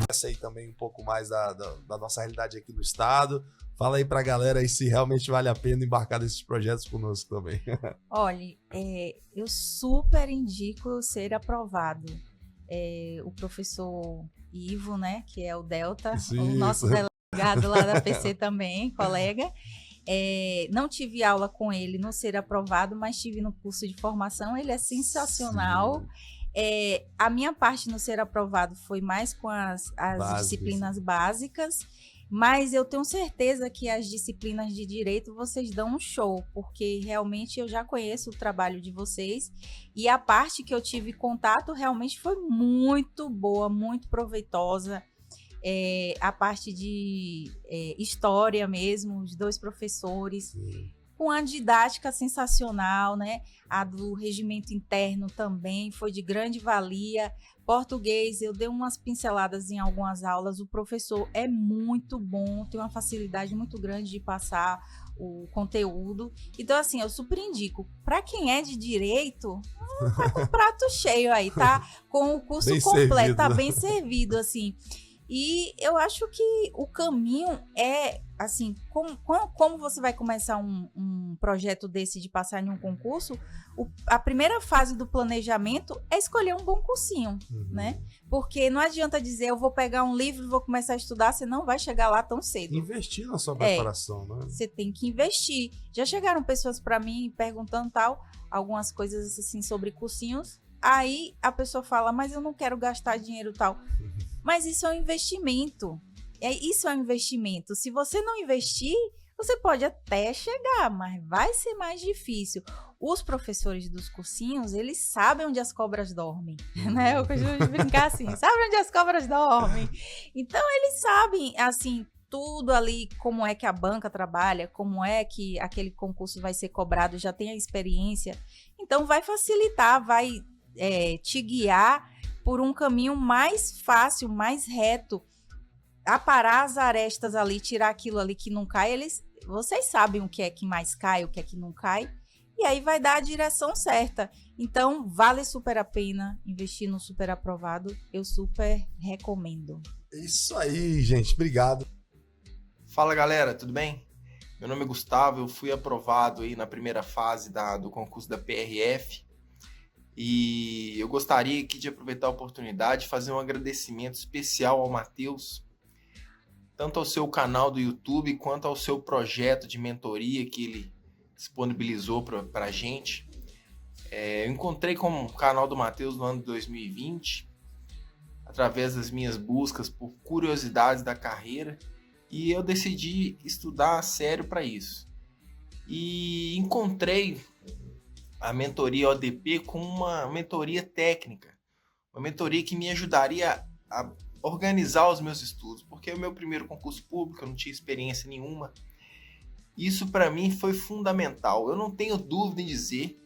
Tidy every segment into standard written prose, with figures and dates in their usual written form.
conhece aí também um pouco mais da nossa realidade aqui no estado. Fala aí pra galera aí se realmente vale a pena embarcar nesses projetos conosco também. Olha, eu super indico ser aprovado. O professor Ivo, né, que é o Delta, o nosso delegado lá da PC também, colega. Não tive aula com ele no Ser Aprovado, mas tive no curso de formação. Ele é sensacional. A minha parte no Ser Aprovado foi mais com as disciplinas básicas, mas eu tenho certeza que as disciplinas de direito vocês dão um show, porque realmente eu já conheço o trabalho de vocês e a parte que eu tive contato realmente foi muito boa, muito proveitosa. A parte de história mesmo, os 2 professores, com a didática sensacional, né? A do regimento interno também foi de grande valia. Português, eu dei umas pinceladas em algumas aulas, o professor é muito bom, tem uma facilidade muito grande de passar o conteúdo. Então, assim, eu super indico. Para quem é de direito, tá com o prato cheio aí, tá? Com o curso bem completo, servido. Tá bem servido, assim. E eu acho que o caminho é, assim, como você vai começar um projeto desse de passar em um concurso, a primeira fase do planejamento é escolher um bom cursinho, né? Porque não adianta dizer, eu vou pegar um livro e vou começar a estudar, você não vai chegar lá tão cedo. Investir na sua preparação, né? Você tem que investir. Já chegaram pessoas para mim perguntando algumas coisas assim sobre cursinhos, aí a pessoa fala, mas eu não quero gastar dinheiro tal. Mas isso é um investimento. Isso é um investimento. Se você não investir, você pode até chegar, mas vai ser mais difícil. Os professores dos cursinhos, eles sabem onde as cobras dormem, né? Eu costumo brincar assim, sabem onde as cobras dormem. Então, eles sabem, assim, tudo ali, como é que a banca trabalha, como é que aquele concurso vai ser cobrado, já tem a experiência. Então, vai facilitar, vai te guiar por um caminho mais fácil, mais reto, aparar as arestas ali, tirar aquilo ali que não cai, vocês sabem o que é que mais cai, o que é que não cai, e aí vai dar a direção certa. Então, vale super a pena investir no Super Aprovado, eu super recomendo. Isso aí, gente, obrigado. Fala, galera, tudo bem? Meu nome é Gustavo, eu fui aprovado aí na primeira fase do concurso da PRF, e eu gostaria aqui de aproveitar a oportunidade de fazer um agradecimento especial ao Matheus, tanto ao seu canal do YouTube, quanto ao seu projeto de mentoria que ele disponibilizou para a gente. Eu encontrei com o canal do Matheus no ano de 2020, através das minhas buscas por curiosidades da carreira, e eu decidi estudar a sério para isso. E encontrei a mentoria ODP com uma mentoria técnica, uma mentoria que me ajudaria a organizar os meus estudos, porque é o meu primeiro concurso público, eu não tinha experiência nenhuma. Isso para mim foi fundamental. Eu não tenho dúvida em dizer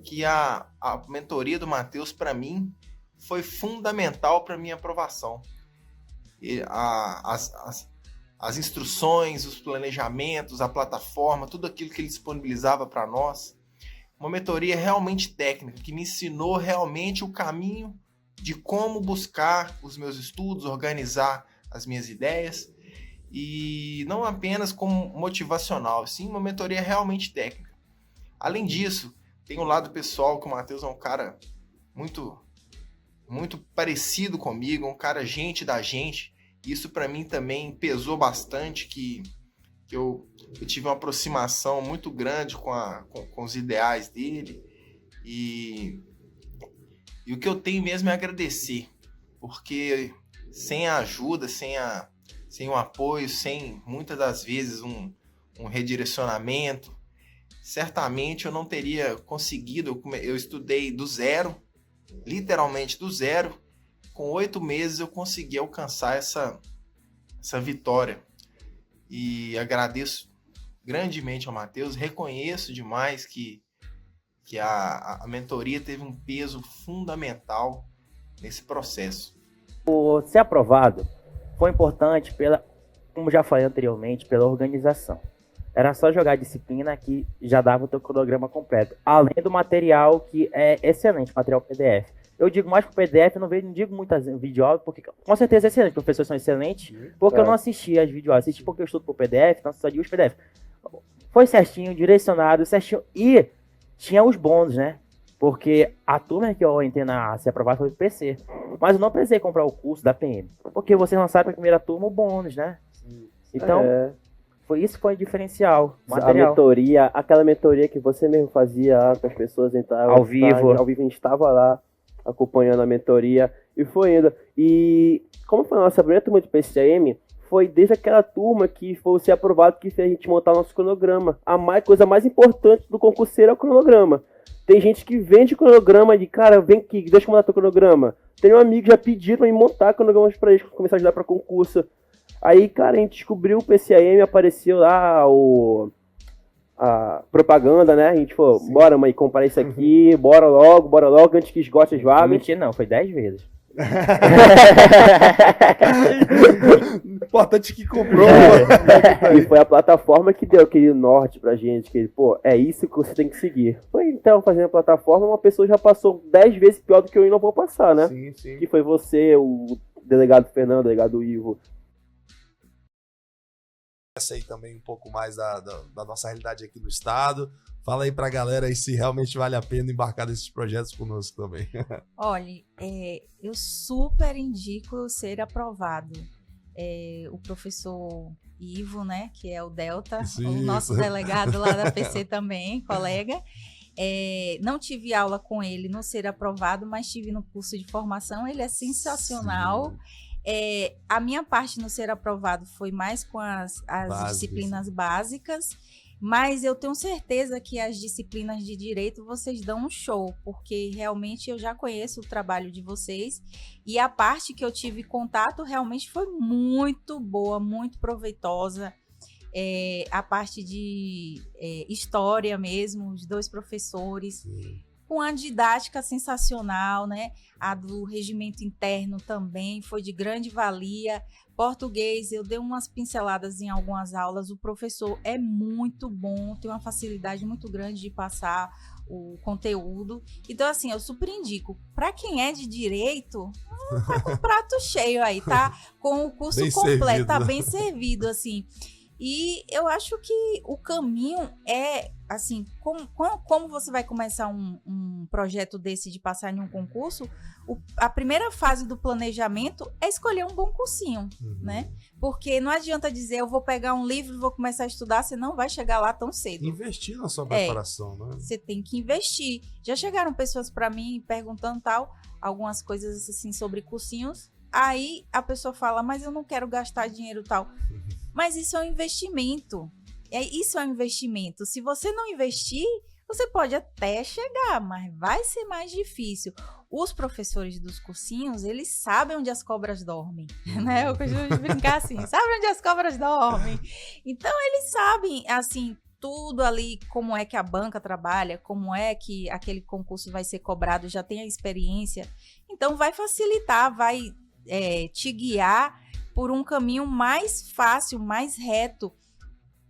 que a mentoria do Matheus para mim foi fundamental para minha aprovação. As instruções, os planejamentos, a plataforma, tudo aquilo que ele disponibilizava para nós, uma mentoria realmente técnica, que me ensinou realmente o caminho de como buscar os meus estudos, organizar as minhas ideias, e não apenas como motivacional, sim uma mentoria realmente técnica. Além disso, tem um lado pessoal, que o Matheus é um cara muito, muito parecido comigo, um cara gente da gente. Isso para mim também pesou bastante, que eu tive uma aproximação muito grande com os ideais dele, e o que eu tenho mesmo é agradecer, porque sem a ajuda, sem o apoio, sem muitas das vezes um redirecionamento, certamente eu não teria conseguido. Eu estudei do zero, literalmente do zero. Com 8 meses eu consegui alcançar essa vitória. E agradeço grandemente ao Matheus, reconheço demais que a mentoria teve um peso fundamental nesse processo. O ser aprovado foi importante como já falei anteriormente, pela organização. Era só jogar a disciplina que já dava o teu cronograma completo, além do material que é excelente, material PDF. Eu digo mais pro PDF, eu não digo muitas videoaulas, porque com certeza é excelente, os professores são excelentes, porque eu não assisti as videoaulas, assisti porque eu estudo pro PDF, então só digo os PDF. Foi certinho, direcionado, certinho, e tinha os bônus, né? Porque a turma que eu entrei na ser aprovado foi o PC. Mas eu não precisei comprar o curso da PM, porque vocês lançaram pra primeira turma o bônus, né? Então, isso foi o diferencial. Material. A mentoria, aquela mentoria que você mesmo fazia, que as pessoas entravam ao vivo, a gente estava lá acompanhando a mentoria e foi indo. E como foi a nossa primeira turma de PCM, foi desde aquela turma que foi ser aprovado que fez a gente montar o nosso cronograma. A coisa mais importante do concurseiro é o cronograma. Tem gente que vende cronograma de, cara, vem aqui, deixa eu montar teu cronograma. Tem um amigo que já pediu pra mim montar cronogramas pra eles, começar a ajudar pra concurso. Aí, cara, a gente descobriu o PCAM, apareceu lá a propaganda, né? A gente falou, bora, mãe, comprar isso aqui, bora logo, antes que esgote as vagas. Não menti, não, foi 10 vezes. Importante que comprou. E foi a plataforma que deu aquele norte pra gente, que é isso que você tem que seguir. Foi então, fazendo a plataforma, uma pessoa já passou 10 vezes pior do que eu não vou passar, né? Sim, sim. Que foi você, o delegado Fernando, o delegado Ivo. Essa aí também um pouco mais da nossa realidade aqui no estado. Fala aí pra galera aí se realmente vale a pena embarcar nesses projetos conosco também. Olha, eu super indico ser aprovado. O professor Ivo, né, que é o Delta, Sim, o nosso delegado lá da PC também, colega. Não tive aula com ele no ser aprovado, mas tive no curso de formação. Ele é sensacional. A minha parte no ser aprovado foi mais com as disciplinas básicas, mas eu tenho certeza que as disciplinas de direito vocês dão um show, porque realmente eu já conheço o trabalho de vocês e a parte que eu tive contato realmente foi muito boa, muito proveitosa. A parte de história mesmo, os 2 professores. Sim. Com a didática sensacional, né? A do regimento interno também foi de grande valia. Português, eu dei umas pinceladas em algumas aulas. O professor é muito bom, tem uma facilidade muito grande de passar o conteúdo. Então, assim, eu super indico. Para quem é de direito, tá com o prato cheio aí, tá? Com o curso bem completo, servido, tá né? bem servido, assim. E eu acho que o caminho é, assim, como você vai começar um projeto desse de passar em um concurso, a primeira fase do planejamento é escolher um bom cursinho, né? Porque não adianta dizer, eu vou pegar um livro e vou começar a estudar, você não vai chegar lá tão cedo. Investir na sua preparação, né? Você tem que investir. Já chegaram pessoas para mim perguntando algumas coisas assim sobre cursinhos, aí a pessoa fala, mas eu não quero gastar dinheiro tal. Mas isso é um investimento. Isso é um investimento. Se você não investir, você pode até chegar, mas vai ser mais difícil. Os professores dos cursinhos, eles sabem onde as cobras dormem, né? Eu costumo brincar assim, sabem onde as cobras dormem. Então, eles sabem, assim, tudo ali, como é que a banca trabalha, como é que aquele concurso vai ser cobrado, já tem a experiência. Então, vai facilitar, vai te guiar por um caminho mais fácil, mais reto,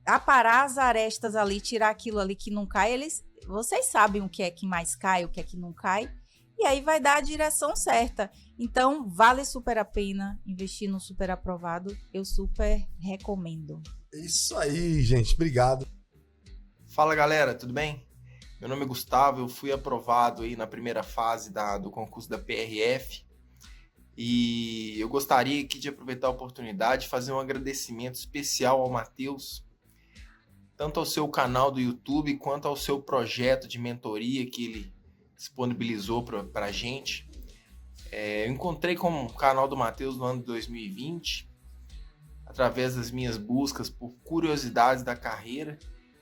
aparar as arestas ali, tirar aquilo ali que não cai, vocês sabem o que é que mais cai, o que é que não cai, e aí vai dar a direção certa. Então, vale super a pena investir no super aprovado, eu super recomendo. Isso aí, gente, obrigado. Fala, galera, tudo bem? Meu nome é Gustavo, eu fui aprovado aí na primeira fase do concurso da PRF. E eu gostaria aqui de aproveitar a oportunidade de fazer um agradecimento especial ao Matheus, tanto ao seu canal do YouTube, quanto ao seu projeto de mentoria que ele disponibilizou para a gente. Eu encontrei com o canal do Matheus no ano de 2020, através das minhas buscas por curiosidades da carreira,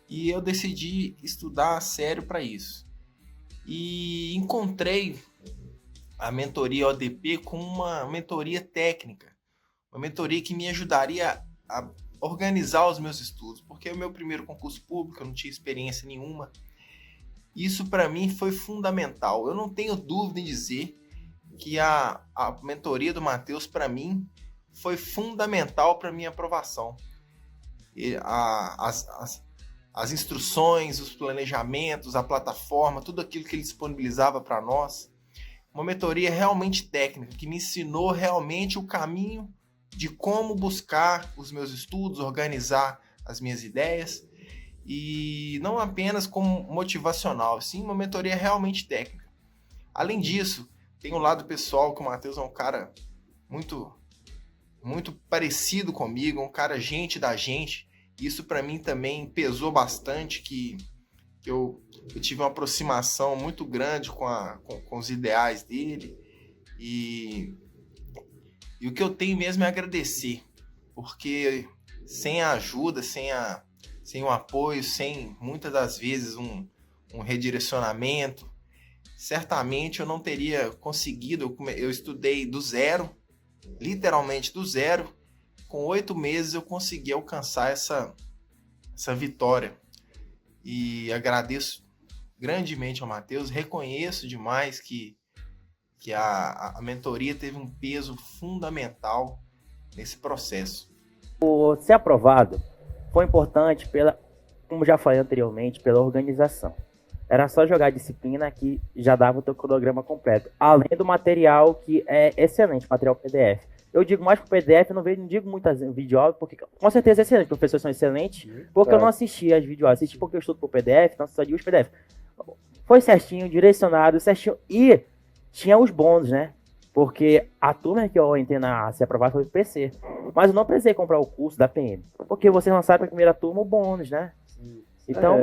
e eu decidi estudar a sério para isso. E encontrei a mentoria ODP com uma mentoria técnica, uma mentoria que me ajudaria a organizar os meus estudos, porque é o meu primeiro concurso público, eu não tinha experiência nenhuma. Isso para mim foi fundamental. Eu não tenho dúvida em dizer que a mentoria do Matheus para mim foi fundamental para minha aprovação. As instruções, os planejamentos, a plataforma, tudo aquilo que ele disponibilizava para nós, uma mentoria realmente técnica, que me ensinou realmente o caminho de como buscar os meus estudos, organizar as minhas ideias, e não apenas como motivacional, sim uma mentoria realmente técnica. Além disso, tem um lado pessoal, que o Matheus é um cara muito parecido comigo, um cara gente da gente. Isso para mim também pesou bastante, que eu tive uma aproximação muito grande com os ideais dele, e o que eu tenho mesmo é agradecer, porque sem a ajuda, sem o apoio, sem muitas das vezes um redirecionamento, certamente eu não teria conseguido. Eu estudei do zero, literalmente do zero. Com 8 meses eu consegui alcançar essa vitória, e agradeço grandemente ao Matheus. Reconheço demais que a mentoria teve um peso fundamental nesse processo. O ser aprovado foi importante como já falei anteriormente, pela organização. Era só jogar a disciplina que já dava o teu cronograma completo, além do material que é excelente, material PDF. Eu digo mais pro PDF, eu não digo muitas videoaulas, porque com certeza é excelente, os professores são excelentes, porque eu não assisti as videoaulas, assisti porque eu estudo pro PDF, então só digo os PDF. Foi certinho, direcionado, certinho, e tinha os bônus, né? Porque a turma que eu entrei na ser aprovada foi o PC, mas eu não precisei comprar o curso da PM, porque vocês lançaram para a primeira turma o bônus, né? Então,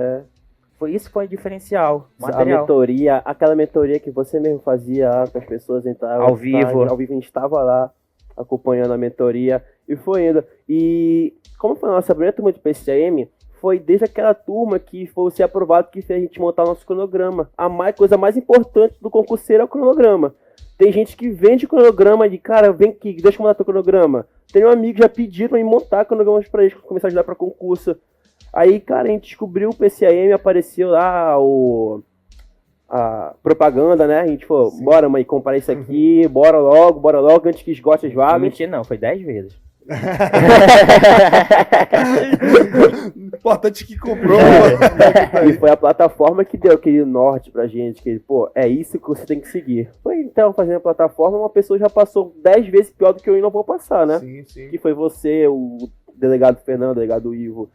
foi o diferencial, material. A mentoria, aquela mentoria que você mesmo fazia, que as pessoas entravam ao vivo, a gente estava lá acompanhando a mentoria, e foi indo. E como foi a nossa primeira turma de PCM, foi desde aquela turma que foi ser aprovado que fez a gente montar o nosso cronograma. A coisa mais importante do concurseiro é o cronograma. Tem gente que vende cronograma de, cara, vem aqui, deixa eu montar teu cronograma. Tem um amigo que já pediu pra mim montar cronogramas pra eles, começar a ajudar pra concurso. Aí, cara, a gente descobriu o PCM, apareceu lá a propaganda, né? A gente falou, bora, mãe, comprar isso aqui, bora logo, antes que esgote as vagas. Mentira, não, foi 10 vezes. Importante que comprou. E foi a plataforma que deu aquele norte pra gente, que é isso que você tem que seguir. Foi então, fazendo a plataforma, uma pessoa já passou 10 vezes pior do que eu ainda vou passar, né? Sim. Que foi você, o delegado Fernando, o delegado Ivo.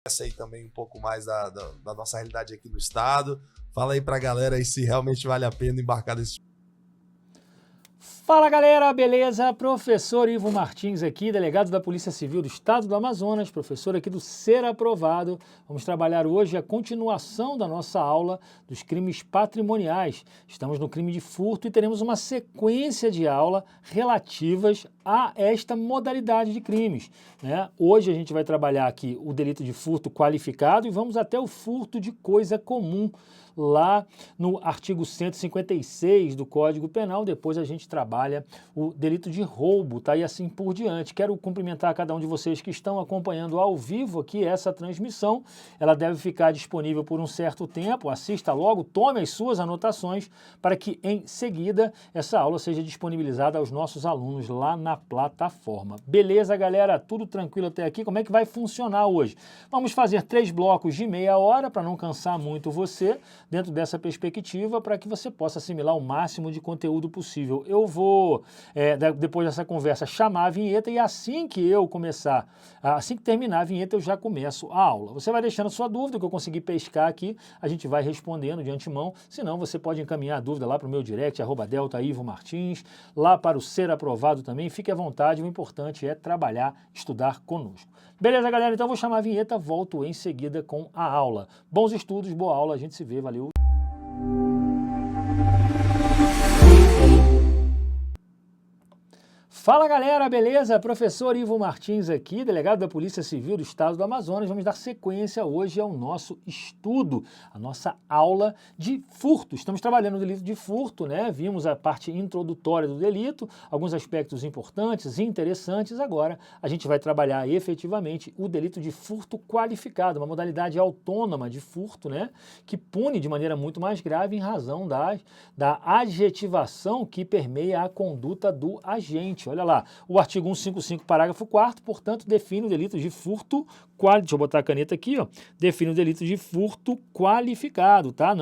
Essa aí também um pouco mais da nossa realidade aqui no estado. Fala aí pra galera aí se realmente vale a pena embarcar nesse. Fala galera, beleza? Professor Ivo Martins aqui, delegado da Polícia Civil do Estado do Amazonas, professor aqui do Ser Aprovado. Vamos trabalhar hoje a continuação da nossa aula dos crimes patrimoniais. Estamos no crime de furto e teremos uma sequência de aula relativas a esta modalidade de crimes, né? Hoje a gente vai trabalhar aqui o delito de furto qualificado e vamos até o furto de coisa comum, lá no artigo 156 do Código Penal. Depois a gente trabalha o delito de roubo, tá? E assim por diante. Quero cumprimentar cada um de vocês que estão acompanhando ao vivo aqui essa transmissão. Ela deve ficar disponível por um certo tempo. Assista logo, tome as suas anotações para que em seguida essa aula seja disponibilizada aos nossos alunos lá na plataforma. Beleza, galera? Tudo tranquilo até aqui? Como é que vai funcionar hoje? Vamos fazer 3 blocos de meia hora para não cansar muito você, dentro dessa perspectiva, para que você possa assimilar o máximo de conteúdo possível. Eu vou, depois dessa conversa, chamar a vinheta e assim que terminar a vinheta, eu já começo a aula. Você vai deixando sua dúvida, que eu consegui pescar aqui, a gente vai respondendo de antemão. Se não, você pode encaminhar a dúvida lá para o meu direct, @deltaivomartins, lá para o Ser Aprovado também. Fique à vontade, o importante é trabalhar, estudar conosco. Beleza, galera? Então eu vou chamar a vinheta, volto em seguida com a aula. Bons estudos, boa aula, a gente se vê, valeu! Fala galera, beleza? Professor Ivo Martins aqui, delegado da Polícia Civil do Estado do Amazonas. Vamos dar sequência hoje ao nosso estudo, a nossa aula de furto. Estamos trabalhando o delito de furto, né? Vimos a parte introdutória do delito, alguns aspectos importantes e interessantes. Agora a gente vai trabalhar efetivamente o delito de furto qualificado, uma modalidade autônoma de furto, né? Que pune de maneira muito mais grave em razão da adjetivação que permeia a conduta do agente. Olha lá, o artigo 155, parágrafo 4º, portanto, define o delito de furto deixa eu botar a caneta aqui, ó. Define o delito de furto qualificado, tá?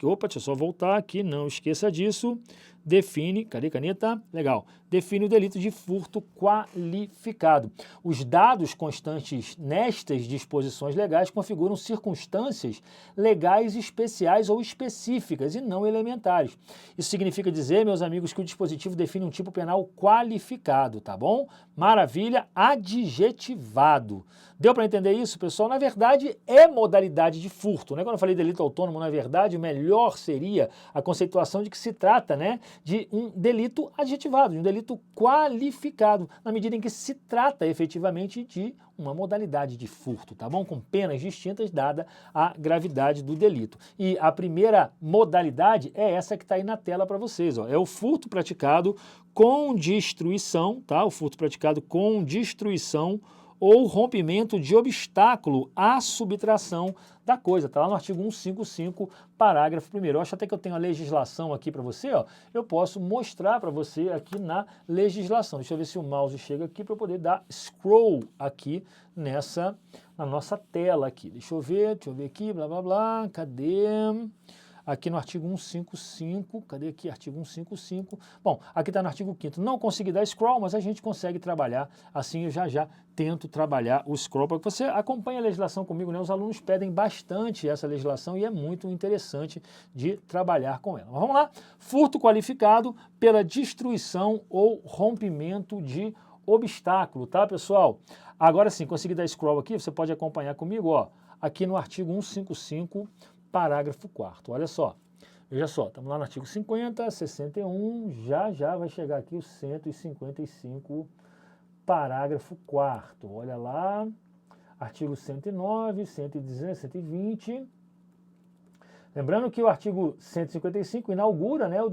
Opa, deixa eu só voltar aqui, não esqueça disso. Define, cadê a caneta? Legal. Define o delito de furto qualificado. Os dados constantes nestas disposições legais configuram circunstâncias legais especiais ou específicas e não elementares. Isso significa dizer, meus amigos, que o dispositivo define um tipo penal qualificado, tá bom? Maravilha, adjetivado. Deu para entender isso, pessoal? Na verdade, é modalidade de furto, né? Quando eu falei delito autônomo, na verdade, o melhor seria a conceituação de que se trata, né, de um delito adjetivado, de um delito qualificado, na medida em que se trata efetivamente de uma modalidade de furto, tá bom? Com penas distintas dada a gravidade do delito. E a primeira modalidade é essa que está aí na tela para vocês, ó. É o furto praticado com destruição, tá? O furto praticado com destruição ou rompimento de obstáculo à subtração da coisa. Está lá no artigo 155, parágrafo 1º. Eu acho até que eu tenho a legislação aqui para você, ó. Eu posso mostrar para você aqui na legislação. Deixa eu ver se o mouse chega aqui para eu poder dar scroll aqui na nossa tela aqui. Deixa eu ver aqui, blá, blá, blá. Cadê? Aqui no artigo 155, cadê aqui? Artigo 155. Bom, aqui está no artigo 5º. Não consegui dar scroll, mas a gente consegue trabalhar. Assim eu já tento trabalhar o scroll para que você acompanhe a legislação comigo, né? Os alunos pedem bastante essa legislação e é muito interessante de trabalhar com ela. Mas vamos lá. Furto qualificado pela destruição ou rompimento de obstáculo, tá, pessoal? Agora sim, consegui dar scroll aqui, você pode acompanhar comigo, ó. Aqui no artigo 155, parágrafo 4º. Olha só, veja só, estamos lá no artigo 50, 61, já vai chegar aqui o 155, parágrafo 4º. Olha lá, artigo 109, 119, 120. Lembrando que o artigo 155 inaugura, né, os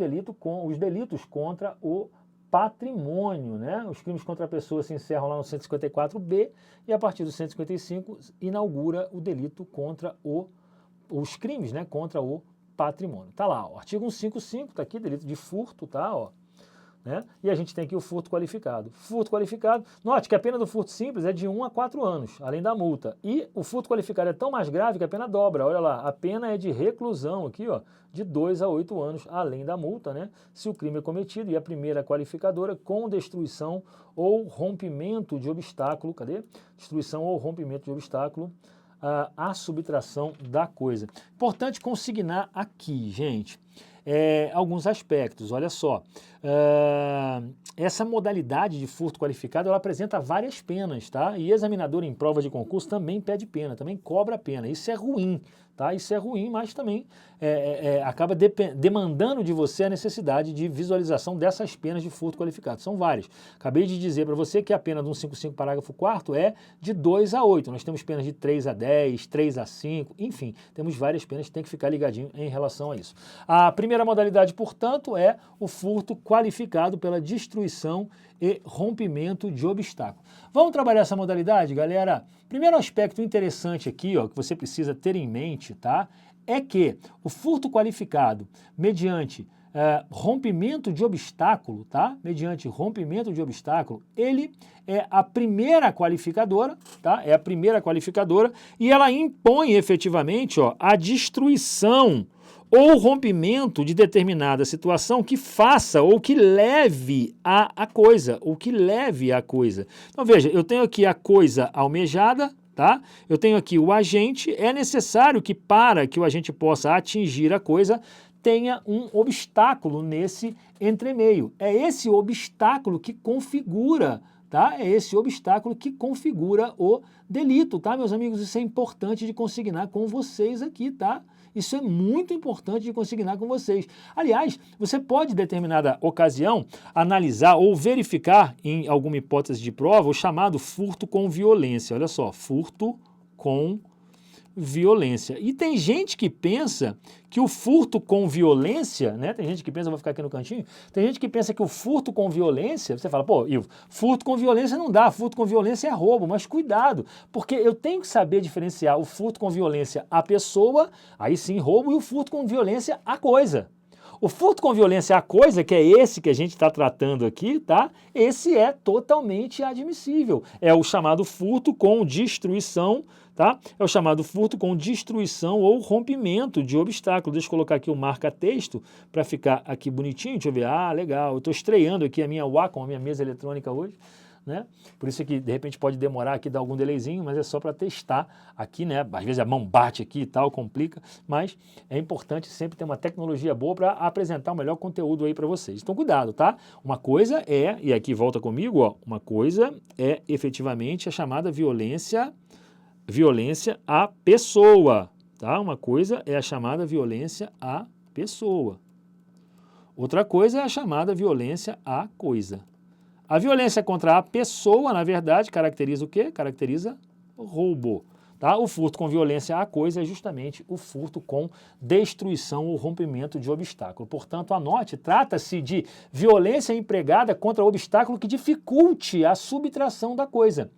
delitos contra o patrimônio, né? Os crimes contra a pessoa se encerram lá no 154B e a partir do 155 inaugura o delito contra os crimes, né, contra o patrimônio. Tá lá, ó, artigo 155, tá aqui, delito de furto, tá, ó, né? E a gente tem aqui o furto qualificado. Furto qualificado, note que a pena do furto simples é de 1 a 4 anos, além da multa. E o furto qualificado é tão mais grave que a pena dobra, olha lá, a pena é de reclusão aqui, ó, de 2 a 8 anos, além da multa, né? Se o crime é cometido, e a primeira qualificadora com destruição ou rompimento de obstáculo, cadê? Destruição ou rompimento de obstáculo, a subtração da coisa. Importante consignar aqui, gente, alguns aspectos. Olha só, essa modalidade de furto qualificado, ela apresenta várias penas, tá? E examinador em prova de concurso também pede pena, também cobra pena. Isso é ruim, tá? Isso é ruim, mas também acaba demandando de você a necessidade de visualização dessas penas de furto qualificado. São várias. Acabei de dizer para você que a pena do 155, parágrafo 4º é de 2 a 8. Nós temos penas de 3 a 10, 3 a 5, enfim, temos várias penas que tem que ficar ligadinho em relação a isso. A primeira modalidade, portanto, é o furto qualificado pela destruição e rompimento de obstáculo. Vamos trabalhar essa modalidade, galera? Primeiro aspecto interessante aqui, ó, que você precisa ter em mente, tá? É que o furto qualificado mediante rompimento de obstáculo, tá? Mediante rompimento de obstáculo, ele é a primeira qualificadora, tá? É a primeira qualificadora e ela impõe efetivamente, ó, a destruição ou rompimento de determinada situação que faça ou que leve a coisa, ou que leve a coisa. Então veja, eu tenho aqui a coisa almejada, tá? Eu tenho aqui o agente, é necessário que para que o agente possa atingir a coisa, tenha um obstáculo nesse entremeio. É esse obstáculo que configura, tá? É esse obstáculo que configura o delito, tá, meus amigos? Isso é importante de consignar com vocês aqui, tá? Isso é muito importante de consignar com vocês. Aliás, você pode, em determinada ocasião, analisar ou verificar em alguma hipótese de prova o chamado furto com violência. Olha só, furto com violência. E tem gente que pensa que o furto com violência, né? Tem gente que pensa, vou ficar aqui no cantinho, tem gente que pensa que o furto com violência, você fala, pô, Ivo, furto com violência não dá, furto com violência é roubo, mas cuidado, porque eu tenho que saber diferenciar o furto com violência à pessoa, aí sim roubo, e o furto com violência à coisa. O furto com violência à coisa, que é esse que a gente está tratando aqui, tá? Esse é totalmente admissível. É o chamado furto com destruição, tá? É o chamado furto com destruição ou rompimento de obstáculo. Deixa eu colocar aqui o marca-texto para ficar aqui bonitinho. Deixa eu ver. Ah, legal. Eu estou estreando aqui a minha Wacom, a minha mesa eletrônica hoje, né? Por isso que de repente pode demorar aqui, dar algum delayzinho, mas é só para testar aqui, né? Às vezes a mão bate aqui e tal, complica, mas é importante sempre ter uma tecnologia boa para apresentar o melhor conteúdo aí para vocês. Então cuidado, tá? Uma coisa é, e aqui volta comigo, ó, uma coisa é efetivamente a chamada violência à pessoa, tá? Uma coisa é a chamada violência à pessoa. Outra coisa é a chamada violência à coisa. A violência contra a pessoa, na verdade, caracteriza o quê? Caracteriza roubo. Tá? O furto com violência à coisa é justamente o furto com destruição ou rompimento de obstáculo. Portanto, anote, trata-se de violência empregada contra obstáculo que dificulte a subtração da coisa.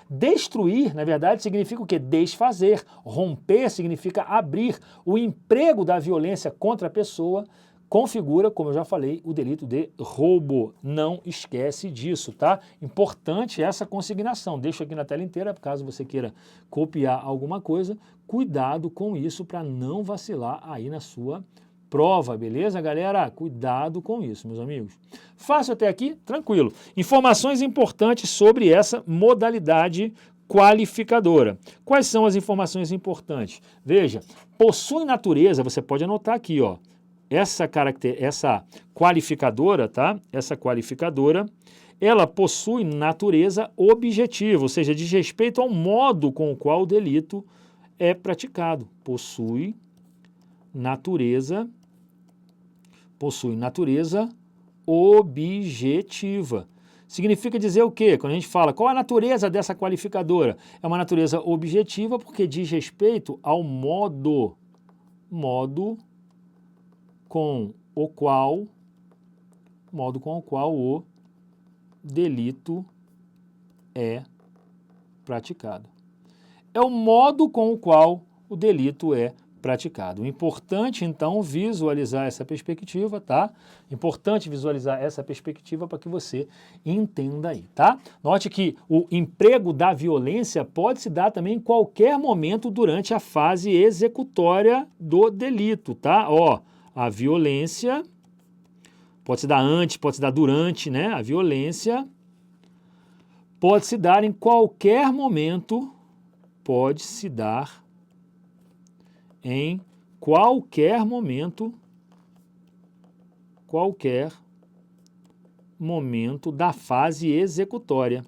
Destruir, na verdade, significa o quê? Desfazer. Romper significa abrir. O emprego da violência contra a pessoa configura, como eu já falei, o delito de roubo. Não esquece disso, tá? Importante essa consignação. Deixo aqui na tela inteira, caso você queira copiar alguma coisa. Cuidado com isso para não vacilar aí na sua prova, beleza, galera? Cuidado com isso, meus amigos. Fácil até aqui? Tranquilo. Informações importantes sobre essa modalidade qualificadora. Quais são as informações importantes? Veja, possui natureza, você pode anotar aqui, ó. Essa qualificadora, tá? Essa qualificadora, ela possui natureza objetiva, ou seja, diz respeito ao modo com o qual o delito é praticado. Possui natureza objetiva. Significa dizer o quê? Quando a gente fala qual a natureza dessa qualificadora? É uma natureza objetiva porque diz respeito ao modo com o qual o delito é praticado. É o modo com o qual o delito é praticado. Importante, então, visualizar essa perspectiva, tá? Importante visualizar essa perspectiva para que você entenda aí, tá? Note que o emprego da violência pode se dar também em qualquer momento durante a fase executória do delito, tá? Ó, a violência pode se dar antes, pode se dar durante, né? A violência pode se dar em qualquer momento, pode se dar em qualquer momento da fase executória.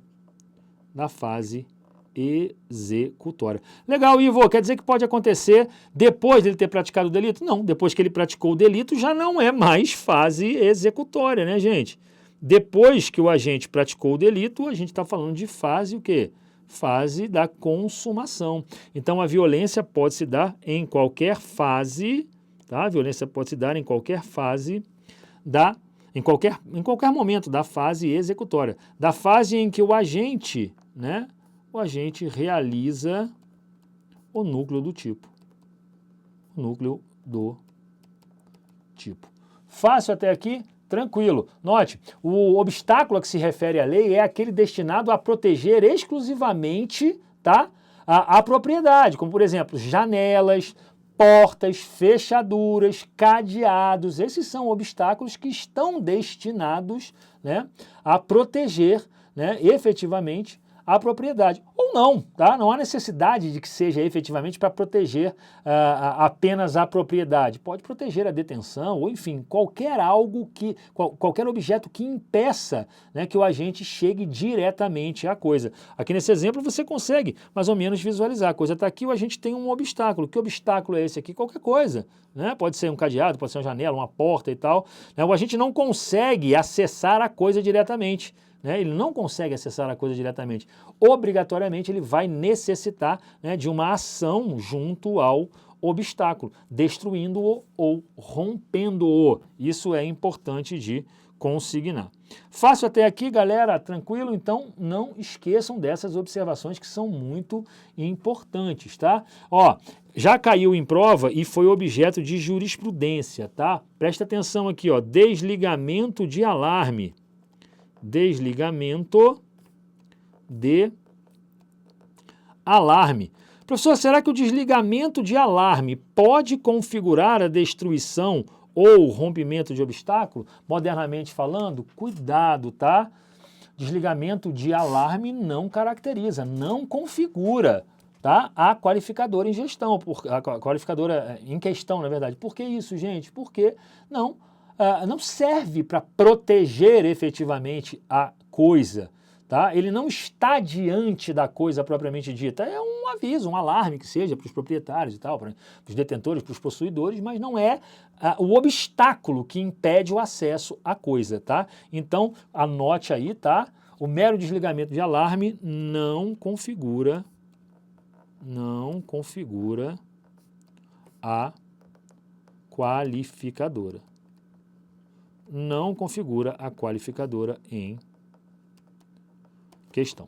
Legal, Ivo, quer dizer que pode acontecer depois dele ter praticado o delito? Não, depois que ele praticou o delito já não é mais fase executória, né, gente? Depois que o agente praticou o delito, a gente está falando de fase o quê? Fase da consumação. Então, a violência pode se dar em qualquer fase, tá? A violência pode se dar em qualquer fase em qualquer momento da fase executória, da fase em que o agente, né? O agente realiza o núcleo do tipo. Fácil até aqui? Tranquilo. Note, o obstáculo a que se refere a lei é aquele destinado a proteger exclusivamente, tá, a propriedade, como por exemplo, janelas, portas, fechaduras, cadeados. Esses são obstáculos que estão destinados, né, a proteger, né, efetivamente a propriedade. Ou não, tá? Não há necessidade de que seja efetivamente para proteger apenas a propriedade. Pode proteger a detenção, ou enfim, qualquer objeto que impeça, né, que o agente chegue diretamente à coisa. Aqui nesse exemplo você consegue mais ou menos visualizar. A coisa está aqui, o agente tem um obstáculo. Que obstáculo é esse aqui? Qualquer coisa, né? Pode ser um cadeado, pode ser uma janela, uma porta e tal. Né? O agente não consegue acessar a coisa diretamente. Né? Ele não consegue acessar a coisa diretamente. Obrigatoriamente ele vai necessitar, né, de uma ação junto ao obstáculo, destruindo-o ou rompendo-o. Isso é importante de consignar. Fácil até aqui, galera? Tranquilo? Então, não esqueçam dessas observações que são muito importantes, tá? Ó, já caiu em prova e foi objeto de jurisprudência, tá? Presta atenção aqui, ó, desligamento de alarme. Desligamento de alarme. Professor, será que o desligamento de alarme pode configurar a destruição ou rompimento de obstáculo? Modernamente falando, cuidado, tá? Desligamento de alarme não caracteriza, não configura, tá? A qualificadora em gestão, a qualificadora em questão, na verdade. Por que isso, gente? Porque não serve para proteger efetivamente a coisa. Tá? Ele não está diante da coisa propriamente dita, é um aviso, um alarme que seja para os proprietários e tal, para os detentores, para os possuidores, mas não é o obstáculo que impede o acesso à coisa, tá? Então, anote aí, tá? O mero desligamento de alarme não configura a qualificadora. Não configura a qualificadora em questão.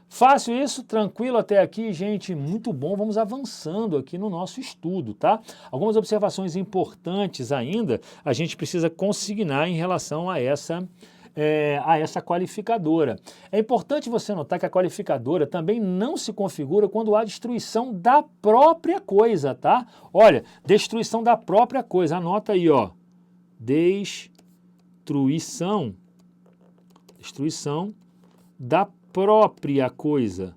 Fácil isso? Tranquilo até aqui, gente? Muito bom. Vamos avançando aqui no nosso estudo, tá? Algumas observações importantes ainda a gente precisa consignar em relação a essa qualificadora. É importante você notar que a qualificadora também não se configura quando há destruição da própria coisa, tá? Olha, destruição da própria coisa. Anota aí, ó. Destruição da própria coisa.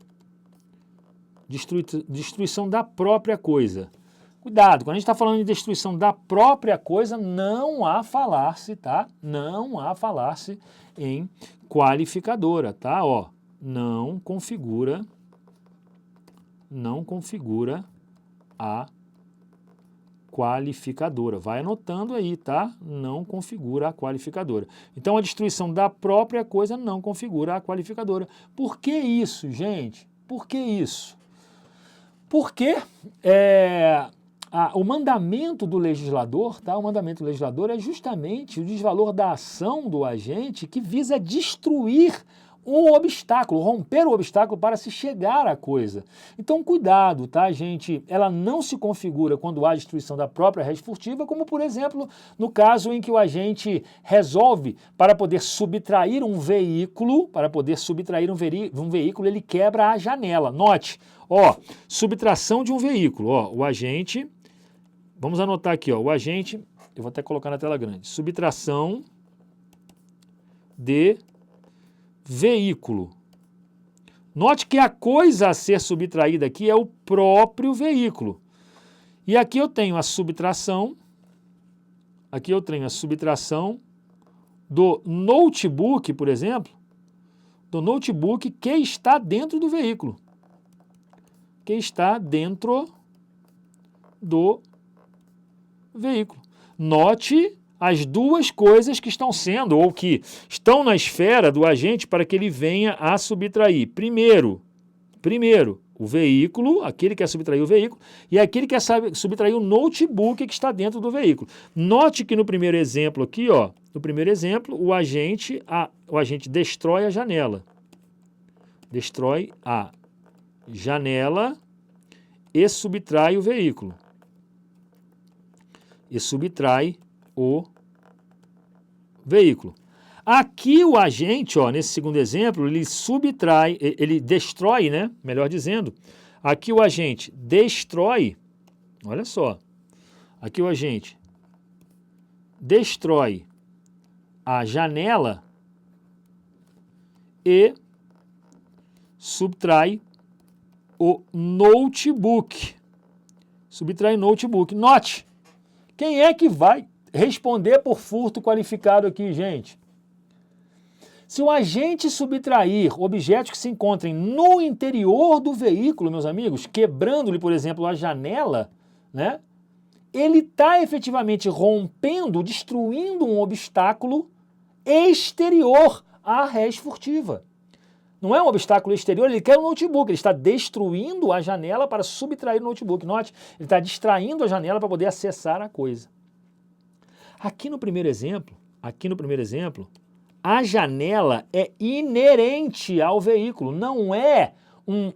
Destruição da própria coisa. Cuidado, quando a gente está falando de destruição da própria coisa, não há falar-se, tá? Não há falar-se em qualificadora, tá? Ó, não configura a qualificadora. Vai anotando aí, tá? Não configura a qualificadora. Então, a destruição da própria coisa não configura a qualificadora. Por que isso, gente? Por que isso? Porque o mandamento do legislador, tá? O mandamento do legislador é justamente o desvalor da ação do agente que visa destruir um obstáculo, romper o obstáculo para se chegar à coisa. Então, cuidado, tá, gente? Ela não se configura quando há destruição da própria res furtiva, como, por exemplo, no caso em que o agente resolve, para poder subtrair um veículo, ele quebra a janela. Note, ó, subtração de um veículo, ó, o agente, vamos anotar aqui, ó, o agente, eu vou até colocar na tela grande, subtração de veículo. Note que a coisa a ser subtraída aqui é o próprio veículo. E aqui eu tenho a subtração, do notebook, por exemplo, do notebook que está dentro do veículo. Note as duas coisas que estão sendo, ou que estão na esfera do agente para que ele venha a subtrair. Primeiro, o veículo, aquele que quer subtrair o veículo, e aquele que quer subtrair o notebook que está dentro do veículo. Note que no primeiro exemplo aqui, ó, o agente destrói a janela. Destrói a janela e subtrai o veículo. E subtrai o veículo. Aqui o agente, ó, nesse segundo exemplo, ele destrói, né? Melhor dizendo, aqui o agente destrói, olha só, aqui o agente destrói a janela e subtrai o notebook. Note, quem é que vai responder por furto qualificado aqui, gente? Se o agente subtrair objetos que se encontrem no interior do veículo, meus amigos, quebrando-lhe, por exemplo, a janela, né? Ele está efetivamente rompendo, destruindo um obstáculo exterior à res furtiva. Não é um obstáculo exterior, ele quer o notebook, ele está destruindo a janela para subtrair o notebook. Note, ele está distraindo a janela para poder acessar a coisa. Aqui no primeiro exemplo, aqui no primeiro exemplo, a janela é inerente ao veículo, não é um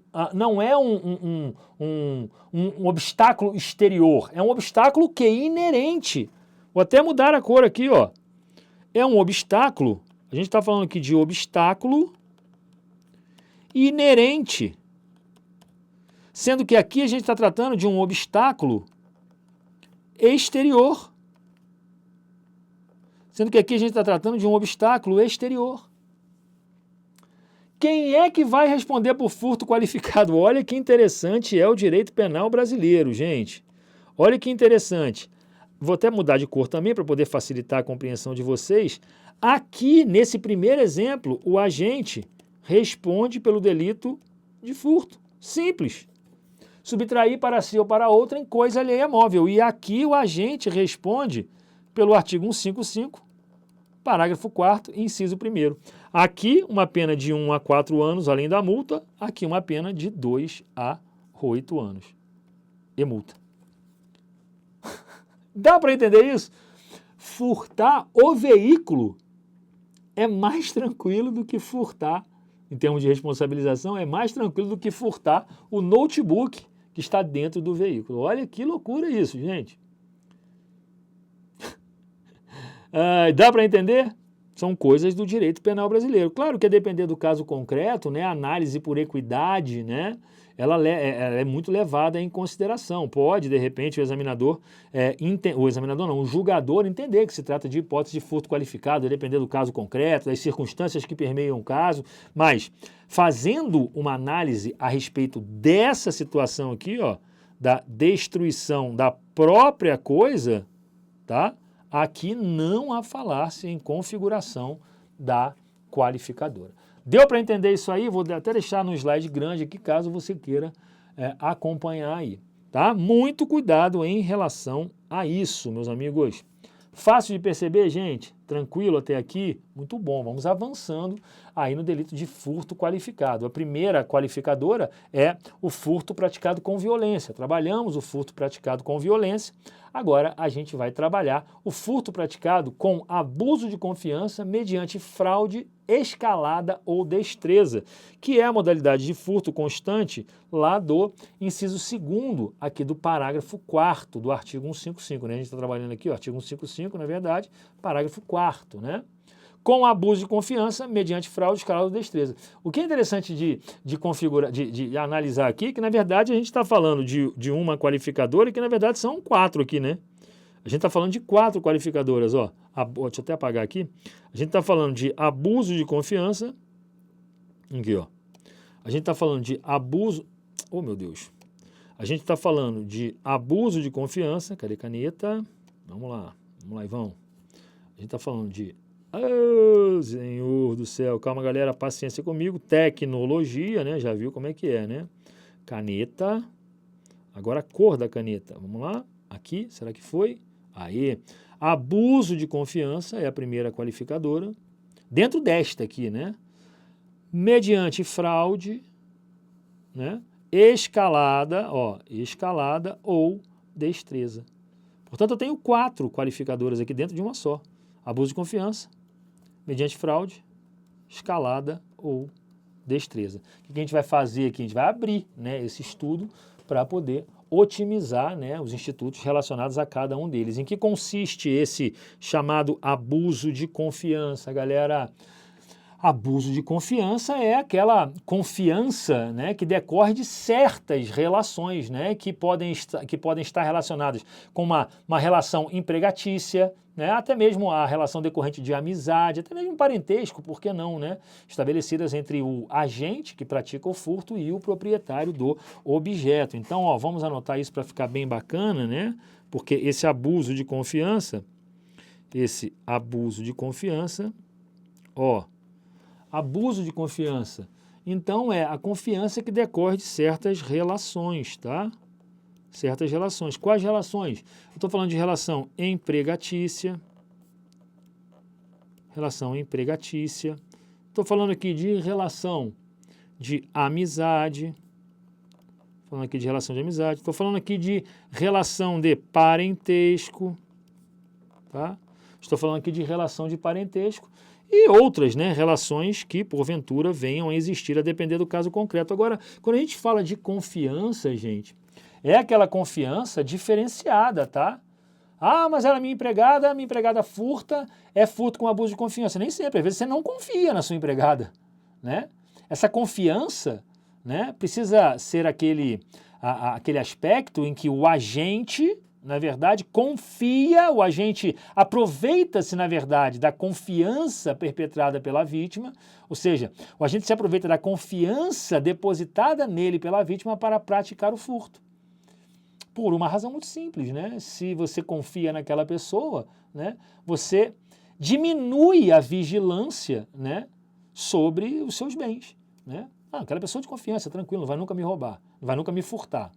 obstáculo exterior, é um obstáculo que é inerente. Vou até mudar a cor aqui, ó. É um obstáculo, a gente está falando aqui de obstáculo inerente. Sendo que aqui a gente está tratando de um obstáculo exterior. Sendo que aqui a gente está tratando de um obstáculo exterior. Quem é que vai responder por furto qualificado? Olha que interessante é o direito penal brasileiro, gente. Olha que interessante. Vou até mudar de cor também para poder facilitar a compreensão de vocês. Aqui, nesse primeiro exemplo, o agente responde pelo delito de furto. Simples. Subtrair para si ou para outra em coisa alheia móvel. E aqui o agente responde pelo artigo 155, parágrafo 4º, inciso 1º. Aqui uma pena de 1 a 4 anos, além da multa. Aqui uma pena de 2 a 8 anos. E multa. Dá para entender isso? Furtar o veículo é mais tranquilo do que furtar, em termos de responsabilização, é mais tranquilo do que furtar o notebook que está dentro do veículo. Olha que loucura isso, gente. Dá para entender? São coisas do direito penal brasileiro. Claro que a depender do caso concreto, né, a análise por equidade, né, ela é muito levada em consideração. Pode, de repente, o julgador entender que se trata de hipótese de furto qualificado, a depender do caso concreto, das circunstâncias que permeiam o caso, mas fazendo uma análise a respeito dessa situação aqui, ó, da destruição da própria coisa, tá? Aqui não há falar-se em configuração da qualificadora. Deu para entender isso aí? Vou até deixar no slide grande aqui, caso você queira acompanhar aí, tá? Muito cuidado em relação a isso, meus amigos. Fácil de perceber, gente? Tranquilo até aqui? Muito bom, vamos avançando aí no delito de furto qualificado. A primeira qualificadora é o furto praticado com violência. Trabalhamos o furto praticado com violência. Agora a gente vai trabalhar o furto praticado com abuso de confiança mediante fraude, escalada ou destreza, que é a modalidade de furto constante lá do inciso 2º aqui do parágrafo 4º do artigo 155, né? A gente está trabalhando aqui, o artigo 155, na verdade, parágrafo 4º, né? Com abuso de confiança mediante fraude, escalada ou destreza. O que é interessante de analisar aqui é que, na verdade, a gente está falando de uma qualificadora e que, na verdade, são 4 aqui, né? A gente está falando de 4 qualificadoras, ó. Deixa eu até apagar aqui. A gente está falando de abuso de confiança. Aqui, ó. A gente está falando de abuso... Oh, meu Deus. A gente está falando de abuso de confiança. Cadê a caneta? Vamos lá, Ivão. A gente está falando de... Oh, Senhor do céu. Calma, galera. Paciência comigo. Tecnologia, né? Já viu como é que é, né? Caneta. Agora a cor da caneta. Vamos lá. Aqui, será que foi? Aí. Abuso de confiança é a primeira qualificadora. Dentro desta aqui, né? Mediante fraude, né? Escalada ou destreza. Portanto, eu tenho 4 qualificadoras aqui dentro de uma só. Abuso de confiança, mediante fraude, escalada ou destreza. O que a gente vai fazer aqui? A gente vai abrir, né, esse estudo para poder otimizar, né, os institutos relacionados a cada um deles. Em que consiste esse chamado abuso de confiança, galera? Abuso de confiança é aquela confiança, né, que decorre de certas relações, né, que podem estar relacionadas com uma relação empregatícia, né, até mesmo a relação decorrente de amizade, até mesmo parentesco, por que não, né, estabelecidas entre o agente que pratica o furto e o proprietário do objeto. Então, ó, vamos anotar isso para ficar bem bacana, né, porque esse abuso de confiança, ó, abuso de confiança, então é a confiança que decorre de certas relações, tá? Certas relações. Quais relações? Eu estou falando de relação empregatícia. Estou falando aqui de relação de amizade. Estou falando aqui de relação de parentesco, tá? Estou falando aqui de relação de parentesco e outras, né, relações que, porventura, venham a existir, a depender do caso concreto. Agora, quando a gente fala de confiança, gente, é aquela confiança diferenciada, tá? Ah, mas ela é minha empregada furta, é furto com abuso de confiança. Nem sempre, às vezes você não confia na sua empregada, né? Essa confiança, né, precisa ser aquele aspecto em que o agente, na verdade, confia, o agente aproveita-se, na verdade, da confiança perpetrada pela vítima, ou seja, o agente se aproveita da confiança depositada nele pela vítima para praticar o furto. Por uma razão muito simples, né? Se você confia naquela pessoa, né, você diminui a vigilância, né, sobre os seus bens, né? Ah, aquela pessoa de confiança, tranquilo, não vai nunca me roubar, não vai nunca me furtar.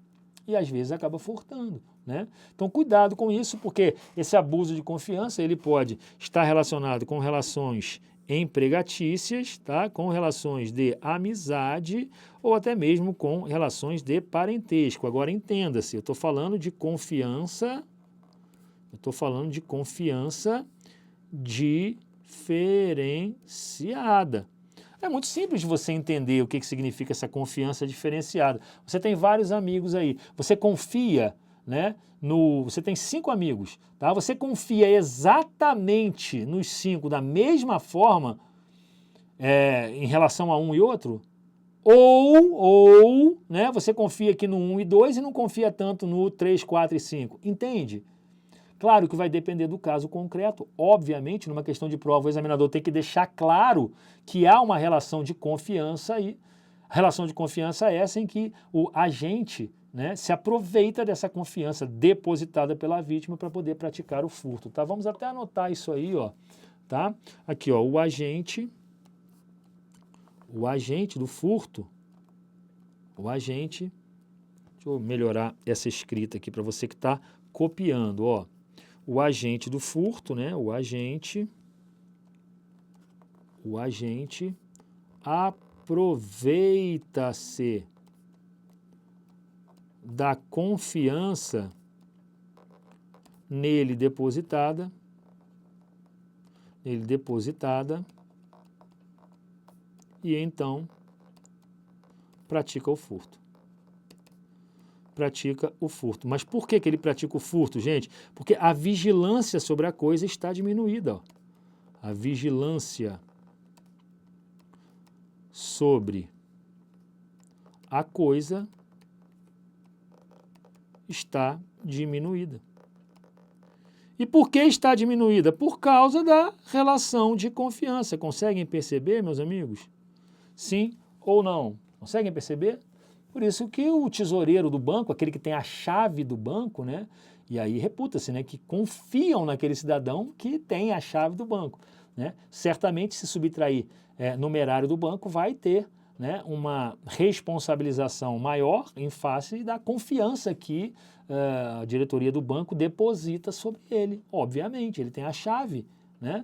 E às vezes acaba furtando, né? Então cuidado com isso, porque esse abuso de confiança, ele pode estar relacionado com relações empregatícias, tá? Com relações de amizade ou até mesmo com relações de parentesco. Agora entenda-se, eu estou falando de confiança, diferenciada. É muito simples de você entender o que significa essa confiança diferenciada. Você tem vários amigos aí, você confia, né? Você tem 5 amigos, tá? Você confia exatamente nos 5 da mesma forma em relação a um e outro? Ou né, você confia aqui no 1 e 2 e não confia tanto no 3, 4 e 5. Entende? Claro que vai depender do caso concreto. Obviamente, numa questão de prova, o examinador tem que deixar claro que há uma relação de confiança aí. A relação de confiança é essa em que o agente, né, se aproveita dessa confiança depositada pela vítima para poder praticar o furto, tá? Vamos até anotar isso aí, ó, tá? Aqui, ó, o agente do furto, deixa eu melhorar essa escrita aqui para você que está copiando, ó. O agente do furto, né, o agente aproveita-se da confiança nele depositada e então pratica o furto. Mas por que ele pratica o furto, gente? Porque a vigilância sobre a coisa está diminuída, ó. A vigilância sobre a coisa está diminuída. E por que está diminuída? Por causa da relação de confiança. Conseguem perceber, meus amigos? Sim ou não? Conseguem perceber? Por isso que o tesoureiro do banco, aquele que tem a chave do banco, né? E aí reputa-se, né, que confiam naquele cidadão que tem a chave do banco, né? Certamente, se subtrair numerário do banco, vai ter, né, uma responsabilização maior em face da confiança que a diretoria do banco deposita sobre ele. Obviamente, ele tem a chave, né?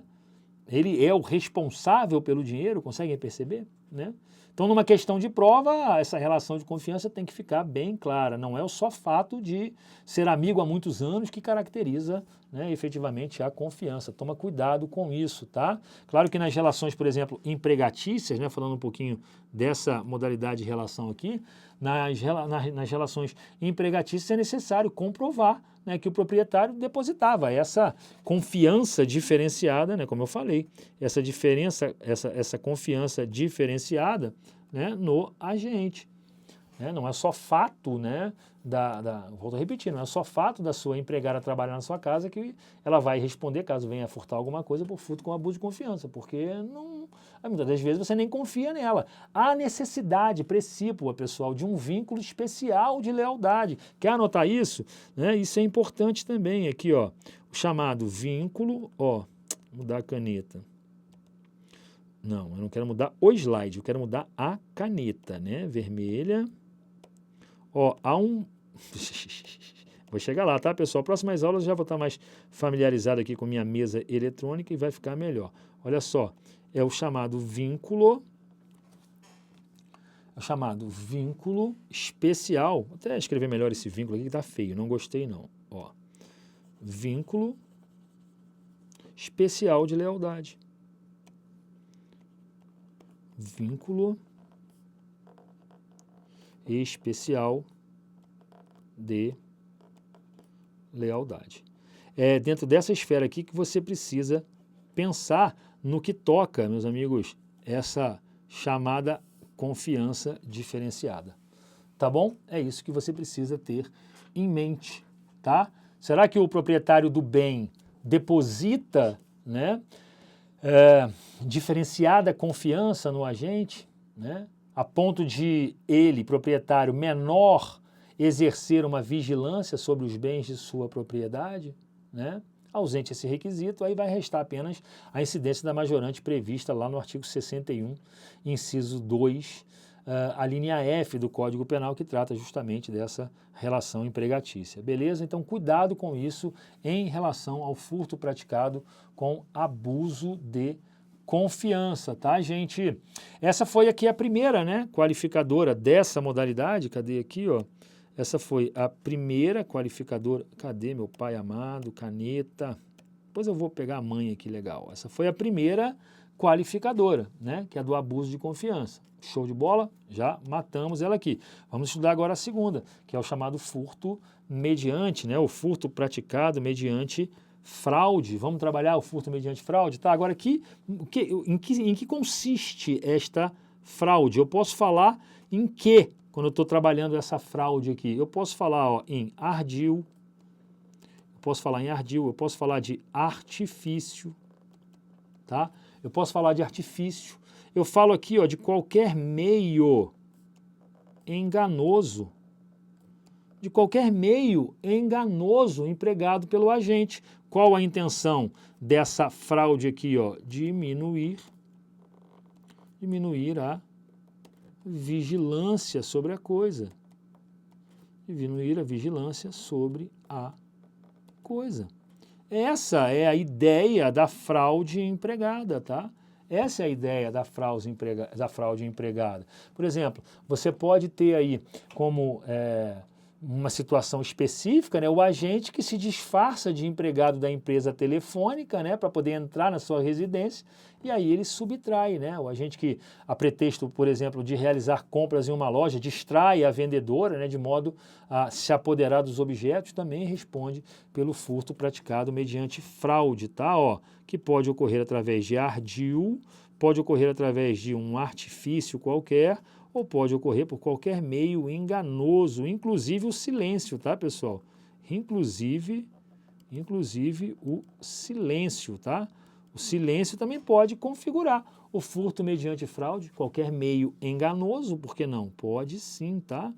Ele é o responsável pelo dinheiro, conseguem perceber, né? Então, numa questão de prova, essa relação de confiança tem que ficar bem clara. Não é o só fato de ser amigo há muitos anos que caracteriza, né, efetivamente a confiança. Toma cuidado com isso, tá? Claro que nas relações, por exemplo, empregatícias, né, falando um pouquinho dessa modalidade de relação aqui, nas relações empregatícias é necessário comprovar, né, que o proprietário depositava essa confiança diferenciada, né, como eu falei, essa confiança diferenciada, né, no agente. Né? Não é só fato, né, volto a repetir, não é só fato da sua empregada trabalhar na sua casa que ela vai responder caso venha furtar alguma coisa por furto com abuso de confiança, porque muitas das vezes você nem confia nela. Há necessidade precípua, pessoal, de um vínculo especial de lealdade. Quer anotar isso? Né? Isso é importante também aqui, ó, o chamado vínculo, ó, mudar a caneta. Não, eu não quero mudar o slide, eu quero mudar a caneta, né? Vermelha. Ó, há um... Vou chegar lá, tá, pessoal? Próximas aulas eu já vou estar mais familiarizado aqui com minha mesa eletrônica e vai ficar melhor. Olha só, é o chamado vínculo... especial. Vou até escrever melhor esse vínculo aqui que tá feio, não gostei não. Ó, vínculo especial de lealdade. Vínculo especial de lealdade. É dentro dessa esfera aqui que você precisa pensar no que toca, meus amigos, essa chamada confiança diferenciada. Tá bom? É isso que você precisa ter em mente, tá? Será que o proprietário do bem deposita, né, diferenciada confiança no agente, né, a ponto de ele, proprietário menor, exercer uma vigilância sobre os bens de sua propriedade, né? Ausente esse requisito, aí vai restar apenas a incidência da majorante prevista lá no artigo 61, inciso 2, a linha F do Código Penal, que trata justamente dessa relação empregatícia. Beleza? Então, cuidado com isso em relação ao furto praticado com abuso de confiança, tá, gente? Essa foi aqui a primeira, né, qualificadora dessa modalidade. Cadê aqui, ó? Essa foi a primeira qualificadora. Cadê meu pai amado? Caneta. Depois eu vou pegar a mãe aqui, legal. Essa foi a primeira qualificadora, né? Que é a do abuso de confiança. Show de bola? Já matamos ela aqui. Vamos estudar agora a segunda, que é o chamado furto mediante, né? O furto praticado mediante fraude. Vamos trabalhar o furto mediante fraude? Tá, agora aqui, em que consiste esta fraude? Eu posso falar em que? Quando eu estou trabalhando essa fraude aqui, eu posso falar, ó, em ardil, eu posso falar de artifício, tá? Eu posso falar de artifício. Eu falo aqui, ó, de qualquer meio enganoso, empregado pelo agente. Qual a intenção dessa fraude aqui, ó? Diminuir a vigilância sobre a coisa. Diminuir a vigilância sobre a coisa. Essa é a ideia da fraude empregada, tá? Essa é a ideia da fraude empregada. Por exemplo, você pode ter aí como uma situação específica, né, o agente que se disfarça de empregado da empresa telefônica, né, para poder entrar na sua residência, e aí ele subtrai, né, o agente que, a pretexto, por exemplo, de realizar compras em uma loja, distrai a vendedora, né, de modo a se apoderar dos objetos, também responde pelo furto praticado mediante fraude, tá? Ó, que pode ocorrer através de ardil, pode ocorrer através de um artifício qualquer, ou pode ocorrer por qualquer meio enganoso, inclusive o silêncio, tá, pessoal? Inclusive o silêncio, tá? O silêncio também pode configurar o furto mediante fraude, qualquer meio enganoso, por que não? Pode sim, tá?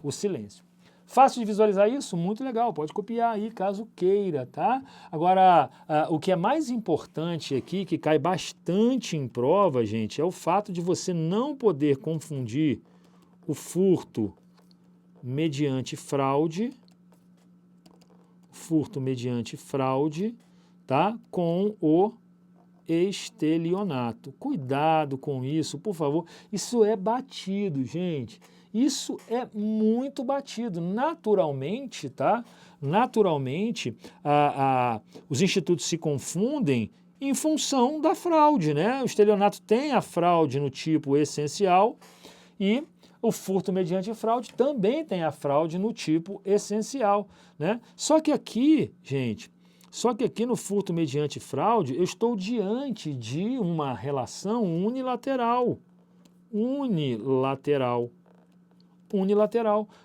O silêncio. Fácil de visualizar isso? Muito legal, pode copiar aí caso queira, tá? Agora, o que é mais importante aqui, que cai bastante em prova, gente, é o fato de você não poder confundir o furto mediante fraude, tá? Com o estelionato. Cuidado com isso, por favor. Isso é batido, gente. Isso é muito batido. Naturalmente, tá? Naturalmente, os institutos se confundem em função da fraude, né? O estelionato tem a fraude no tipo essencial e o furto mediante fraude também tem a fraude no tipo essencial, né? Só que aqui, gente, no furto mediante fraude, eu estou diante de uma relação unilateral.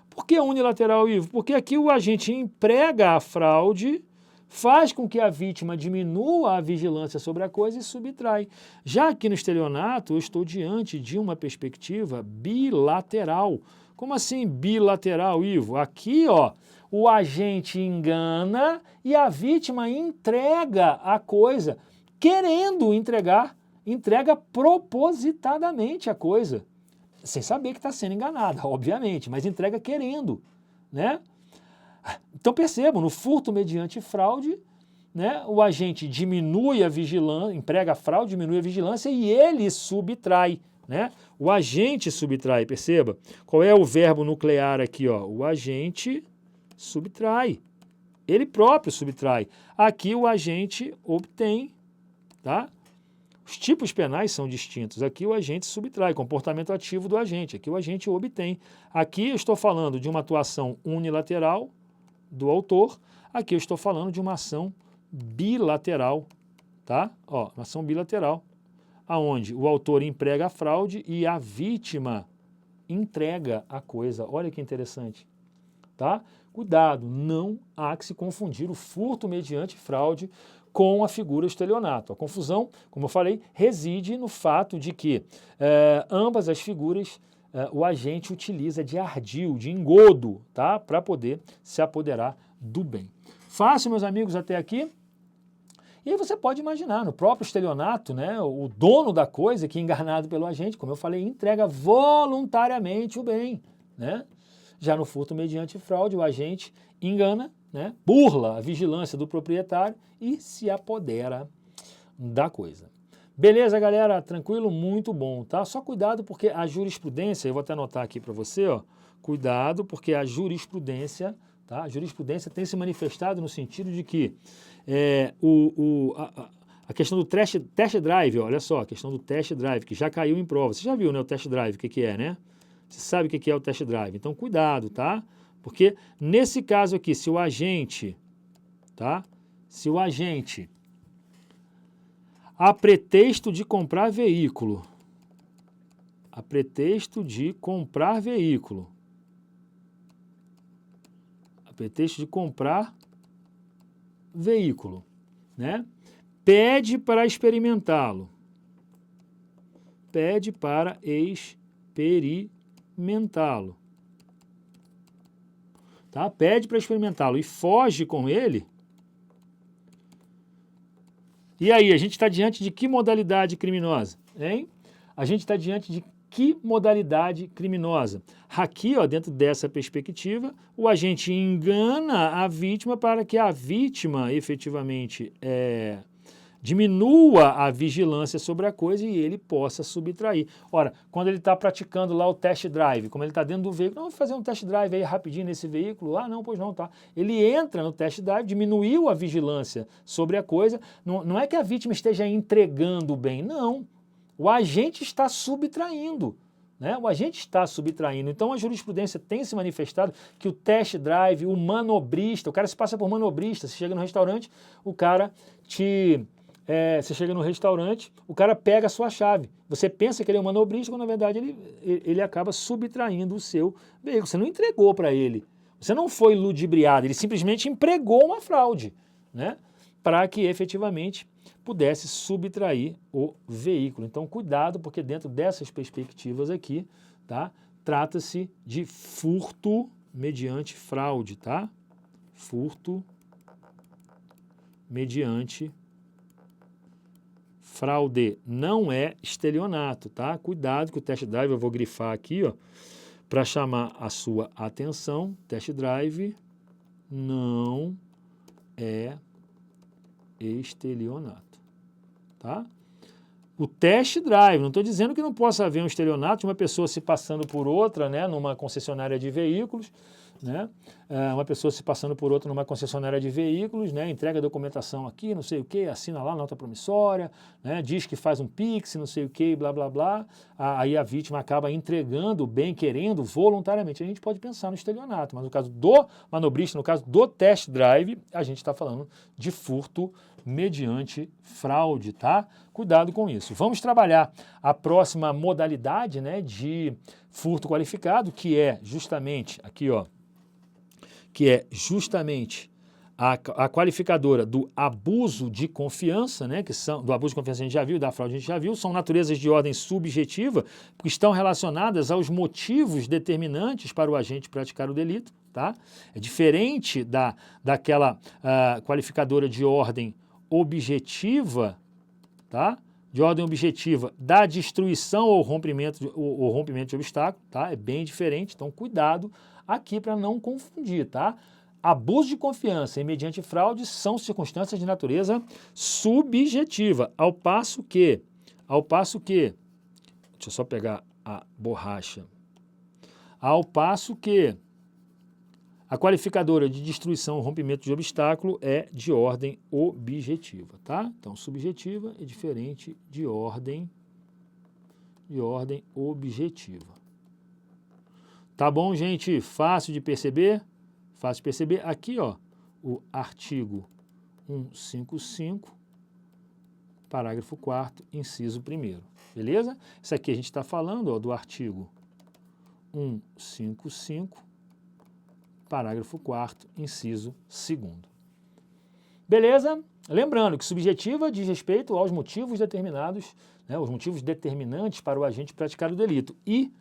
Por que unilateral, Ivo? Porque aqui o agente emprega a fraude, faz com que a vítima diminua a vigilância sobre a coisa e subtrai. Já aqui no estelionato, eu estou diante de uma perspectiva bilateral. Como assim bilateral, Ivo? Aqui, ó, o agente engana e a vítima entrega a coisa, querendo entregar, entrega propositadamente a coisa. Sem saber que está sendo enganada, obviamente, mas entrega querendo, né? Então percebam, no furto mediante fraude, né, o agente diminui a vigilância, emprega a fraude, diminui a vigilância e ele subtrai, né? O agente subtrai, perceba? Qual é o verbo nuclear aqui, ó? O agente subtrai, ele próprio subtrai. Aqui o agente obtém, tá? Os tipos penais são distintos. Aqui o agente subtrai, comportamento ativo do agente. Aqui o agente obtém. Aqui eu estou falando de uma atuação unilateral do autor. Aqui eu estou falando de uma ação bilateral, tá? Ó, uma ação bilateral, aonde o autor emprega a fraude e a vítima entrega a coisa. Olha que interessante, tá? Cuidado, não há que se confundir o furto mediante fraude com a figura estelionato. A confusão, como eu falei, reside no fato de que ambas as figuras o agente utiliza de ardil, de engodo, tá? Para poder se apoderar do bem. Fácil, meus amigos, até aqui? E aí você pode imaginar, no próprio estelionato, né, o dono da coisa, que enganado pelo agente, como eu falei, entrega voluntariamente o bem, né? Já no furto mediante fraude, o agente engana, né, burla a vigilância do proprietário e se apodera da coisa. Beleza, galera? Tranquilo? Muito bom, tá? Só cuidado porque a jurisprudência, eu vou até anotar aqui para você, ó, cuidado porque a jurisprudência, tá? A jurisprudência tem se manifestado no sentido de que a questão do test drive, olha só, a questão do test drive, que já caiu em prova. Você já viu, né, o test drive, o que é, né? Você sabe o que é o test drive. Então, cuidado, tá? Porque nesse caso aqui, se o agente, tá? Se o agente, a pretexto de comprar veículo, né? Pede para experimentá-lo. Tá? Pede para experimentá-lo e foge com ele. E aí, a gente está diante de que modalidade criminosa? Hein? A gente está diante de que modalidade criminosa? Aqui, ó, dentro dessa perspectiva, o agente engana a vítima para que a vítima efetivamente diminua a vigilância sobre a coisa e ele possa subtrair. Ora, quando ele está praticando lá o test drive, como ele está dentro do veículo, vamos fazer um test drive aí rapidinho nesse veículo? Ah, não, pois não, tá. Ele entra no test drive, diminuiu a vigilância sobre a coisa, não é que a vítima esteja entregando o bem, não. O agente está subtraindo, né? O agente está subtraindo. Então a jurisprudência tem se manifestado que o test drive, o manobrista, o cara se passa por manobrista, você chega no restaurante, o cara você chega no restaurante, o cara pega a sua chave. Você pensa que ele é um manobrista, quando na verdade ele acaba subtraindo o seu veículo. Você não entregou para ele. Você não foi ludibriado, ele simplesmente empregou uma fraude, né? Para que efetivamente pudesse subtrair o veículo. Então, cuidado, porque dentro dessas perspectivas aqui, tá? Trata-se de furto mediante fraude, tá? Furto mediante fraude, não é estelionato, tá? Cuidado que o test drive, eu vou grifar aqui, ó, para chamar a sua atenção. Test drive não é estelionato, tá? O test drive, não estou dizendo que não possa haver um estelionato de uma pessoa se passando por outra, né, numa concessionária de veículos, né? Uma pessoa se passando por outra numa concessionária de veículos, né? Entrega a documentação aqui, não sei o que, assina lá a nota promissória, né? Diz que faz um Pix, não sei o que, blá, blá, blá. Aí a vítima acaba entregando o bem, querendo, voluntariamente. A gente pode pensar no estelionato, mas no caso do manobrista, no caso do test drive, a gente está falando de furto mediante fraude, tá? Cuidado com isso. Vamos trabalhar a próxima modalidade, né, de furto qualificado, que é justamente, aqui ó, que é justamente a qualificadora do abuso de confiança, né, que são, do abuso de confiança a gente já viu, da fraude a gente já viu, são naturezas de ordem subjetiva, que estão relacionadas aos motivos determinantes para o agente praticar o delito, tá? É diferente daquela qualificadora de ordem objetiva, tá? De ordem objetiva da destruição ou rompimento de obstáculo, tá? É bem diferente, então cuidado aqui para não confundir, tá? Abuso de confiança e mediante fraude são circunstâncias de natureza subjetiva, ao passo que, deixa eu só pegar a borracha, ao passo que A qualificadora de destruição ou rompimento de obstáculo é de ordem objetiva, tá? Então, subjetiva é diferente de ordem objetiva. Tá bom, gente? Fácil de perceber? Fácil de perceber. Aqui, ó, o artigo 155, parágrafo 4º, inciso 1º. Beleza? Isso aqui a gente está falando, ó, do artigo 155, parágrafo 4º, inciso 2º. Beleza? Lembrando que subjetiva diz respeito aos motivos determinados, né, os motivos determinantes para o agente praticar o delito. E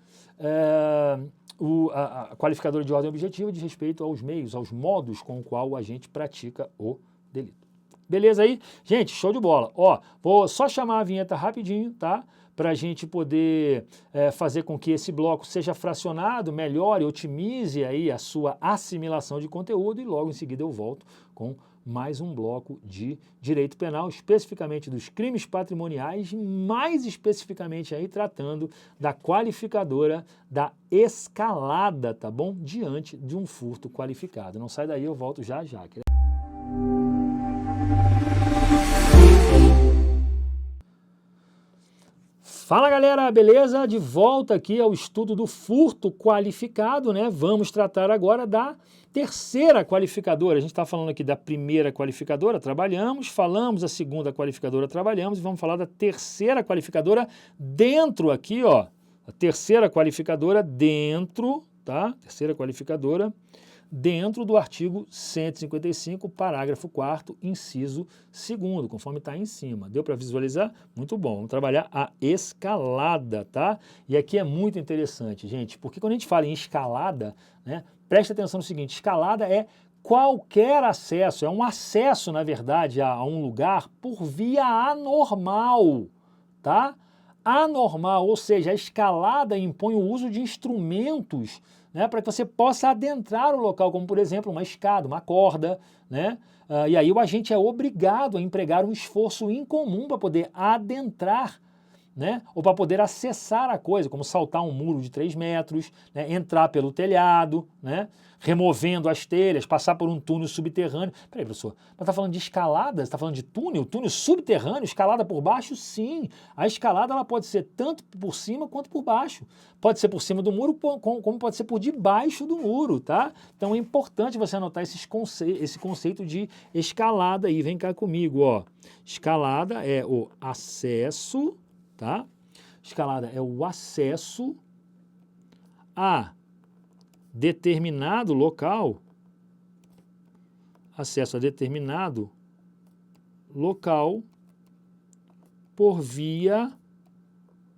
a qualificadora de ordem objetiva diz respeito aos meios, aos modos com o qual o agente pratica o delito. Beleza aí? Gente, show de bola. Ó, vou só chamar a vinheta rapidinho, tá? Para a gente poder fazer com que esse bloco seja fracionado, melhore, otimize aí a sua assimilação de conteúdo e logo em seguida eu volto com mais um bloco de direito penal, especificamente dos crimes patrimoniais, mais especificamente aí tratando da qualificadora da escalada, tá bom? Diante de um furto qualificado. Não sai daí, eu volto já já. Fala galera, beleza? De volta aqui ao estudo do furto qualificado, né? Vamos tratar agora da terceira qualificadora. A gente está falando aqui da primeira qualificadora, trabalhamos, falamos da segunda qualificadora, trabalhamos, e vamos falar da terceira qualificadora dentro aqui, ó. A terceira qualificadora dentro, tá? Terceira qualificadora dentro do artigo 155, parágrafo 4º, inciso 2º, conforme está aí em cima. Deu para visualizar? Muito bom. Vamos trabalhar a escalada, tá? E aqui é muito interessante, gente, porque quando a gente fala em escalada, né, preste atenção no seguinte, escalada é qualquer acesso, é um acesso, na verdade, a um lugar por via anormal, tá? Anormal, ou seja, a escalada impõe o uso de instrumentos, né, para que você possa adentrar o local, como por exemplo uma escada, uma corda, né? E aí o agente é obrigado a empregar um esforço incomum para poder adentrar, né, ou para poder acessar a coisa, como saltar um muro de 3 metros, né, entrar pelo telhado, né, removendo as telhas, passar por um túnel subterrâneo. Peraí, professor, mas está falando de escalada? Você está falando de túnel? Túnel subterrâneo? Escalada por baixo? Sim. A escalada ela pode ser tanto por cima quanto por baixo. Pode ser por cima do muro, como pode ser por debaixo do muro, tá? Então é importante você anotar esse conceito de escalada aí. Vem cá comigo, ó. Escalada é o acesso, tá? Escalada é o acesso a determinado local, acesso a determinado local por via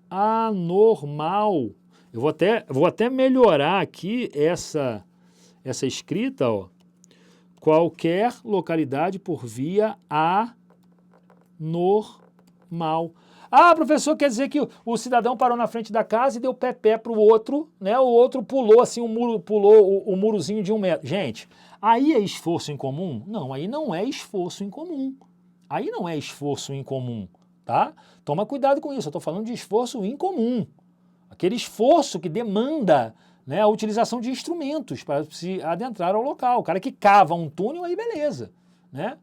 anormal. Eu vou até melhorar aqui essa escrita, ó. Qualquer localidade por via anormal. Ah, professor, quer dizer que o cidadão parou na frente da casa e deu pé para o outro, né? O outro pulou assim pulou o murozinho de 1 metro. Gente, aí é esforço incomum? Não, aí não é esforço incomum. Aí não é esforço incomum, tá? Toma cuidado com isso, eu estou falando de esforço incomum. Aquele esforço que demanda, né, a utilização de instrumentos para se adentrar ao local. O cara que cava um túnel, aí beleza, né?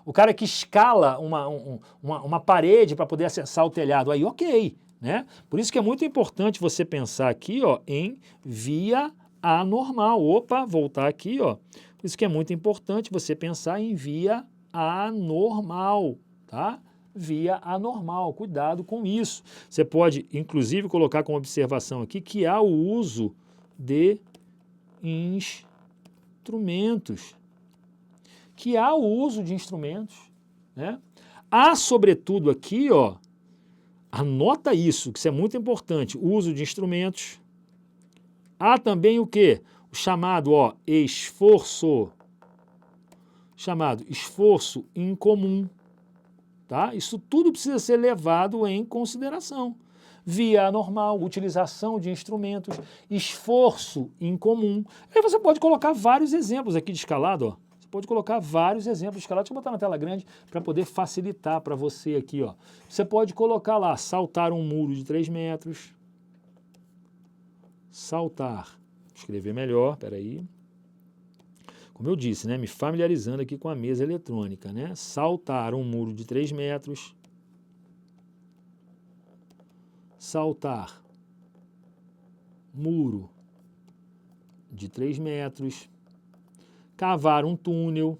O cara que escala uma parede para poder acessar o telhado, aí ok, né? Por isso que é muito importante você pensar aqui, ó, em via anormal. Opa, voltar aqui, ó. Por isso que é muito importante você pensar em via anormal, tá? Via anormal, cuidado com isso. Você pode, inclusive, colocar como observação aqui que há o uso de instrumentos. Que há o uso de instrumentos, né? Há, sobretudo, aqui, ó, anota isso, que isso é muito importante, o uso de instrumentos. Há também o quê? O chamado, ó, esforço incomum, tá? Isso tudo precisa ser levado em consideração. Via anormal, utilização de instrumentos, esforço incomum. Aí você pode colocar vários exemplos aqui de escalada, ó. Pode colocar vários exemplos de escalada. Deixa eu botar na tela grande para poder facilitar para você aqui, ó. Você pode colocar lá, saltar um muro de 3 metros. Saltar. Vou escrever melhor, peraí. como eu disse, né, me familiarizando aqui com a mesa eletrônica, né? Saltar um muro de 3 metros. Saltar muro de 3 metros. Cavar um túnel.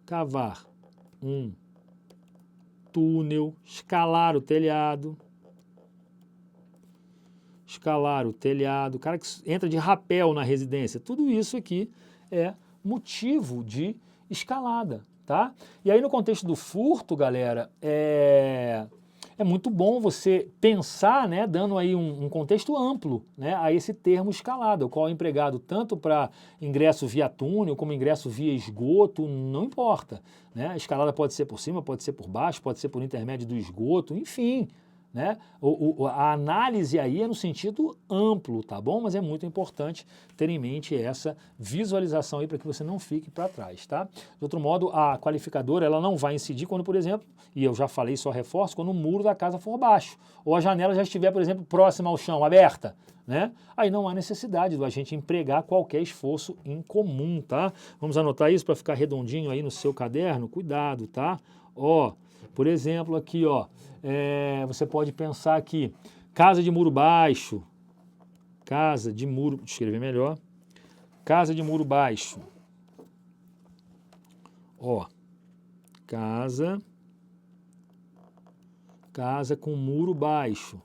Cavar um túnel. Escalar o telhado. Escalar o telhado, o cara que entra de rapel na residência, tudo isso aqui é motivo de escalada, tá? E aí no contexto do furto, galera, é muito bom você pensar, né, dando aí um contexto amplo, né, a esse termo escalada, o qual é empregado tanto para ingresso via túnel como ingresso via esgoto, não importa, né? A escalada pode ser por cima, pode ser por baixo, pode ser por intermédio do esgoto, enfim, né? A análise aí é no sentido amplo, tá bom? Mas é muito importante ter em mente essa visualização aí para que você não fique para trás, tá? De outro modo, a qualificadora ela não vai incidir quando, por exemplo, e eu já falei, só reforço, quando o muro da casa for baixo, ou a janela já estiver, por exemplo, próxima ao chão, aberta, né? Aí não há necessidade do agente empregar qualquer esforço em comum, tá? Vamos anotar isso para ficar redondinho aí no seu caderno? Cuidado, tá? Ó, por exemplo, aqui, ó, você pode pensar aqui, casa de muro baixo, casa de muro, deixa eu escrever melhor, casa de muro baixo, ó, casa com muro baixo,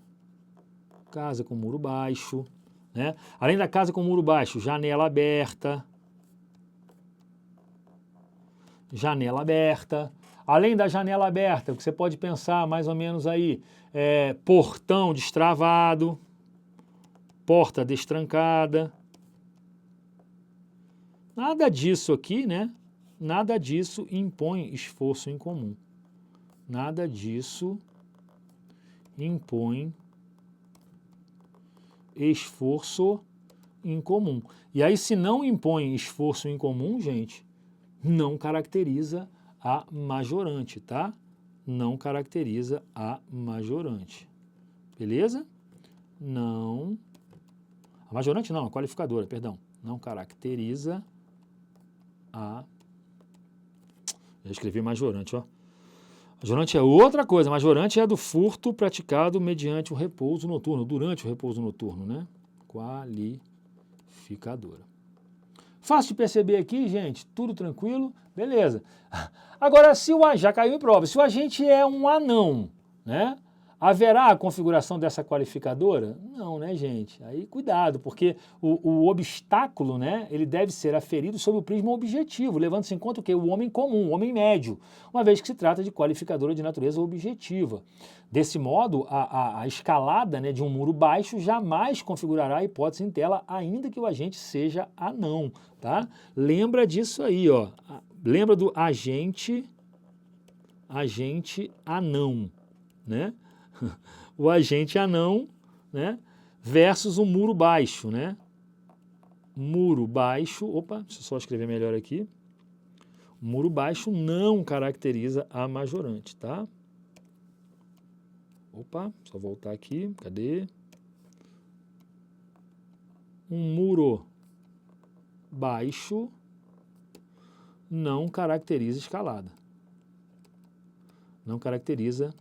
casa com muro baixo, né? Além da casa com muro baixo, janela aberta, além da janela aberta, o que você pode pensar mais ou menos aí, portão destravado, porta destrancada. Nada disso aqui, né? Nada disso impõe esforço em comum. Nada disso impõe esforço em comum. E aí, se não impõe esforço em comum, gente, não caracteriza a majorante, tá? Não caracteriza a majorante. Beleza? Não. A majorante não, a qualificadora, perdão. Não caracteriza a. Já escrevi majorante, ó. Majorante é outra coisa. Majorante é do furto praticado mediante o repouso noturno, durante o repouso noturno, né? Qualificadora. Fácil de perceber aqui, gente, tudo tranquilo, beleza. Agora, já caiu em prova, se o agente é um anão, né? Haverá a configuração dessa qualificadora? Não, né, gente? Aí cuidado, porque o obstáculo, né, ele deve ser aferido sob o prisma objetivo, levando-se em conta o quê? O homem comum, o homem médio, uma vez que se trata de qualificadora de natureza objetiva. Desse modo, a escalada, né, de um muro baixo jamais configurará a hipótese em tela, ainda que o agente seja anão, tá? Lembra disso aí, ó. Lembra do agente anão, né? O agente anão, né, versus o muro baixo, né? Muro baixo, opa, deixa eu só escrever melhor aqui. O muro baixo não caracteriza a majorante, tá? Opa, só voltar aqui, cadê? Um muro baixo não caracteriza escalada. Não caracteriza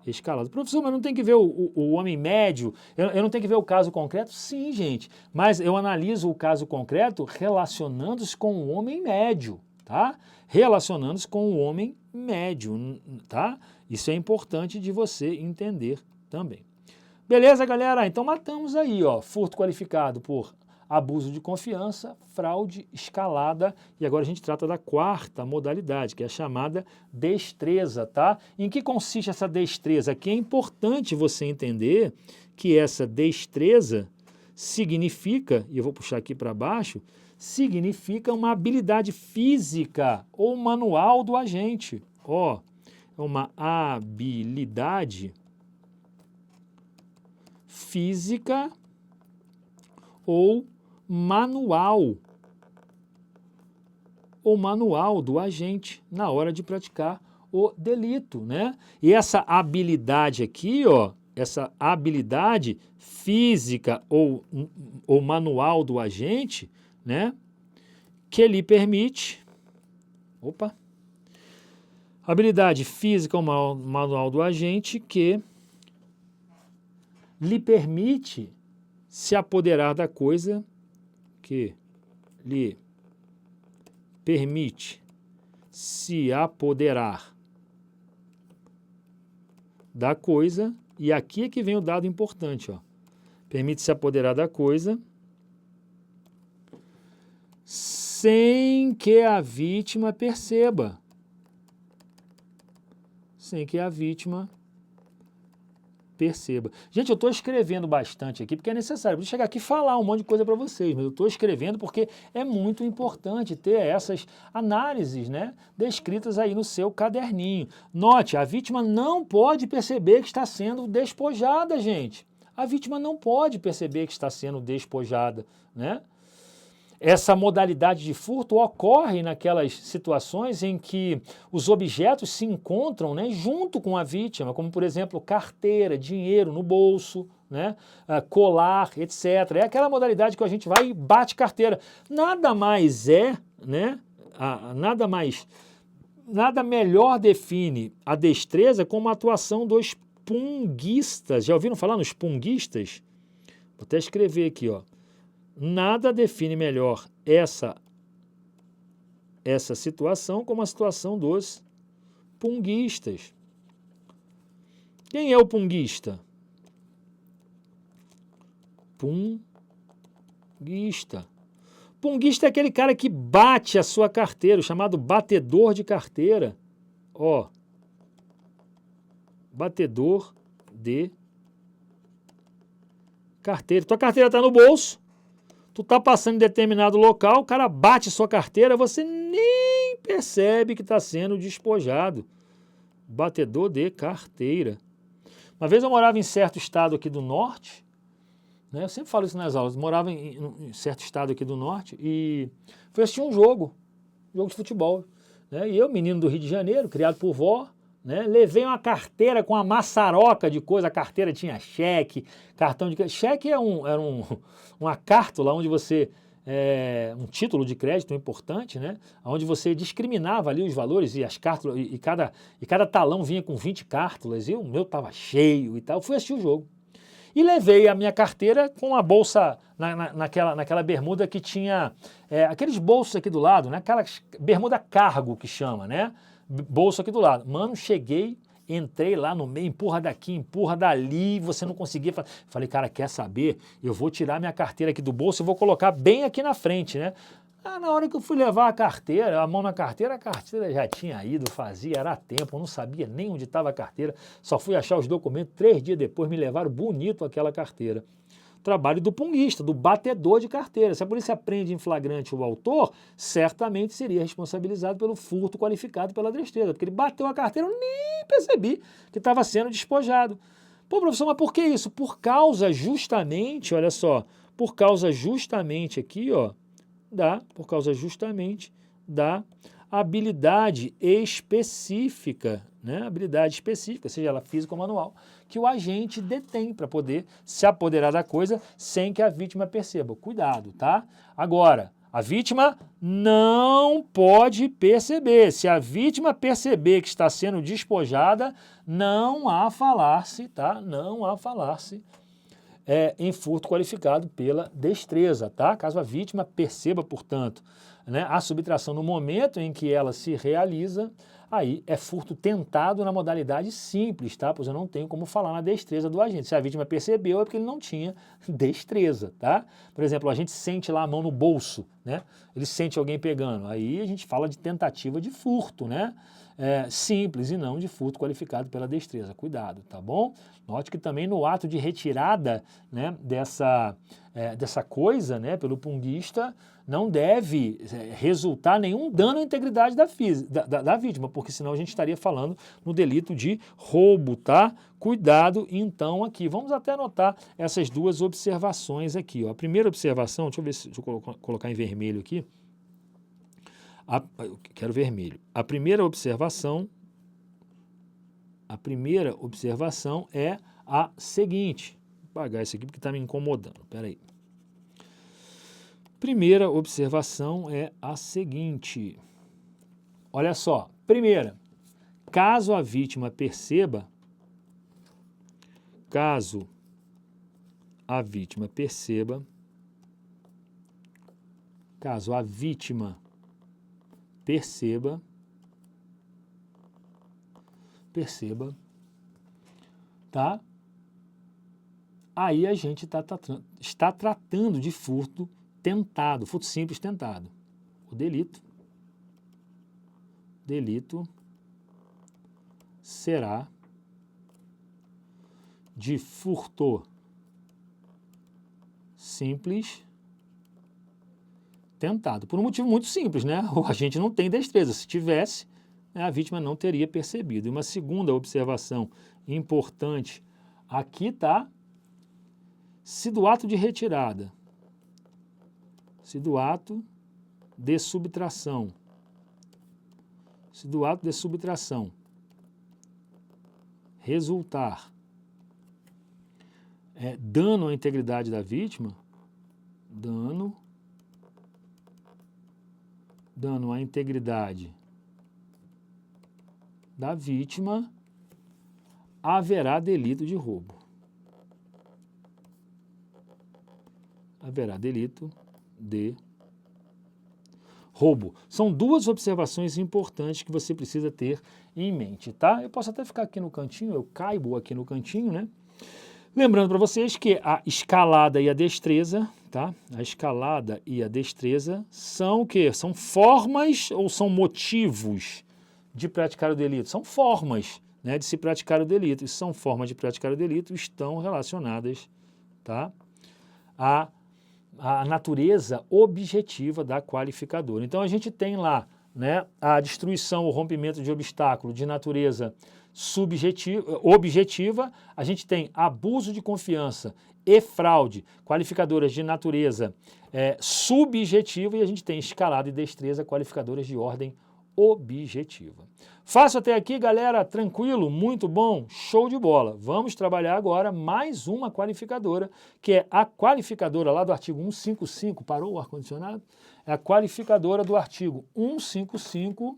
escalado. Professor, mas não tem que ver o homem médio? Eu não tenho que ver o caso concreto? Sim, gente. Mas eu analiso o caso concreto relacionando-se com o homem médio, tá? Relacionando-se com o homem médio, tá? Isso é importante de você entender também. Beleza, galera? Então matamos aí, ó, furto qualificado por abuso de confiança, fraude, escalada, e agora a gente trata da quarta modalidade, que é a chamada destreza, tá? Em que consiste essa destreza? Aqui é importante você entender que essa destreza significa, e eu vou puxar aqui para baixo, significa uma habilidade física ou manual do agente. Ó, é uma habilidade física ou manual do agente na hora de praticar o delito, né? E essa habilidade aqui, ó, essa habilidade física ou manual do agente, né, que lhe permite, habilidade física ou manual do agente que lhe permite se apoderar da coisa, que lhe permite se apoderar da coisa, e aqui é que vem o dado importante, ó. Permite se apoderar da coisa sem que a vítima perceba. Sem que a vítima perceba. Gente, eu estou escrevendo bastante aqui porque é necessário. Eu vou chegar aqui e falar um monte de coisa para vocês, mas eu estou escrevendo porque é muito importante ter essas análises, né, descritas aí no seu caderninho. Note, a vítima não pode perceber que está sendo despojada, gente. A vítima não pode perceber que está sendo despojada, né? Essa modalidade de furto ocorre naquelas situações em que os objetos se encontram, né, junto com a vítima, como, por exemplo, carteira, dinheiro no bolso, né, colar, etc. É aquela modalidade que a gente vai e bate carteira. Nada mais né, nada melhor define a destreza como a atuação dos punguistas. Já ouviram falar nos punguistas? Vou até escrever aqui, ó. Nada define melhor essa situação como a situação dos punguistas. Quem é o punguista? Punguista. Punguista é aquele cara que bate a sua carteira, o chamado batedor de carteira. Ó, batedor de carteira. Tua carteira está no bolso. Tu tá passando em determinado local, o cara bate sua carteira, você nem percebe que está sendo despojado. Batedor de carteira. Uma vez eu morava em certo estado aqui do norte, né, eu sempre falo isso nas aulas, eu morava em certo estado aqui do norte e fui assistir um jogo de futebol. Né, e eu, menino do Rio de Janeiro, criado por vó, né, levei uma carteira com uma maçaroca de coisa, a carteira tinha cheque, cartão de... Cheque era uma cártula onde você... um título de crédito importante, né, onde você discriminava ali os valores e as cártulas, e cada talão vinha com 20 cártulas, e o meu estava cheio e tal. Fui assistir o jogo. E levei a minha carteira com a bolsa naquela bermuda que tinha aqueles bolsos aqui do lado, né, aquela bermuda cargo que chama, né? Bolso aqui do lado. Mano, cheguei, entrei lá no meio, empurra daqui, empurra dali, você não conseguia. Falei, cara, quer saber? Eu vou tirar minha carteira aqui do bolso e vou colocar bem aqui na frente, né? Na hora que eu fui levar a carteira, a mão na carteira, a carteira já tinha ido, era tempo, eu não sabia nem onde estava a carteira, só fui achar os documentos 3 dias depois, me levaram bonito aquela carteira. Trabalho do punguista, do batedor de carteira. Se a polícia prende em flagrante o autor, certamente seria responsabilizado pelo furto qualificado pela destreza, porque ele bateu a carteira, eu nem percebi que estava sendo despojado. Pô, professor, mas por que isso? Por causa justamente, olha só, por causa justamente aqui, ó, por causa justamente da habilidade específica, né? Habilidade específica, seja ela física ou manual, que o agente detém para poder se apoderar da coisa sem que a vítima perceba. Cuidado, tá? Agora, a vítima não pode perceber. Se a vítima perceber que está sendo despojada, não há falar-se, tá? Não há falar-se em furto qualificado pela destreza, tá? Caso a vítima perceba, portanto, né, a subtração no momento em que ela se realiza, aí é furto tentado na modalidade simples, tá? Pois eu não tenho como falar na destreza do agente. Se a vítima percebeu, é porque ele não tinha destreza, tá? Por exemplo, a gente sente lá a mão no bolso, né? Ele sente alguém pegando. Aí a gente fala de tentativa de furto, né? Simples e não de furto qualificado pela destreza. Cuidado, tá bom? Note que também no ato de retirada, né, dessa coisa, né, pelo punguista, não deve resultar nenhum dano à integridade da vítima, porque senão a gente estaria falando no delito de roubo, tá? Cuidado, então, aqui. Vamos até anotar essas duas observações aqui, ó. A primeira observação, deixa eu colocar em vermelho aqui. Eu quero vermelho. A primeira observação é a seguinte. Vou apagar isso aqui porque está me incomodando. Espera aí. Primeira observação é a seguinte. Olha só. Primeira, caso a vítima perceba, tá? Aí a gente está tratando de furto tentado, furto simples tentado. O delito será de furto simples tentado. Por um motivo muito simples, né? A gente não tem destreza. Se tivesse, a vítima não teria percebido. E uma segunda observação importante aqui, tá? Se do ato de retirada, se do ato de subtração resultar dano à integridade da vítima, dano à integridade da vítima, haverá delito de roubo. Haverá delito de roubo. São duas observações importantes que você precisa ter em mente, tá? Eu posso até ficar aqui no cantinho, eu caibo aqui no cantinho, né? Lembrando para vocês que a escalada e a destreza, tá? A escalada e a destreza são o quê? São formas ou são motivos de praticar o delito? São formas, né, de se praticar o delito. E são formas de praticar o delito, estão relacionadas, tá? A natureza objetiva da qualificadora. Então, a gente tem lá, né, a destruição ou rompimento de obstáculo de natureza objetiva, a gente tem abuso de confiança e fraude, qualificadoras de natureza subjetiva, e a gente tem escalada e destreza, qualificadoras de ordem objetiva. Fácil até aqui, galera? Tranquilo? Muito bom? Show de bola! Vamos trabalhar agora mais uma qualificadora, que é a qualificadora lá do artigo 155, parou o ar-condicionado? É a qualificadora do artigo 155,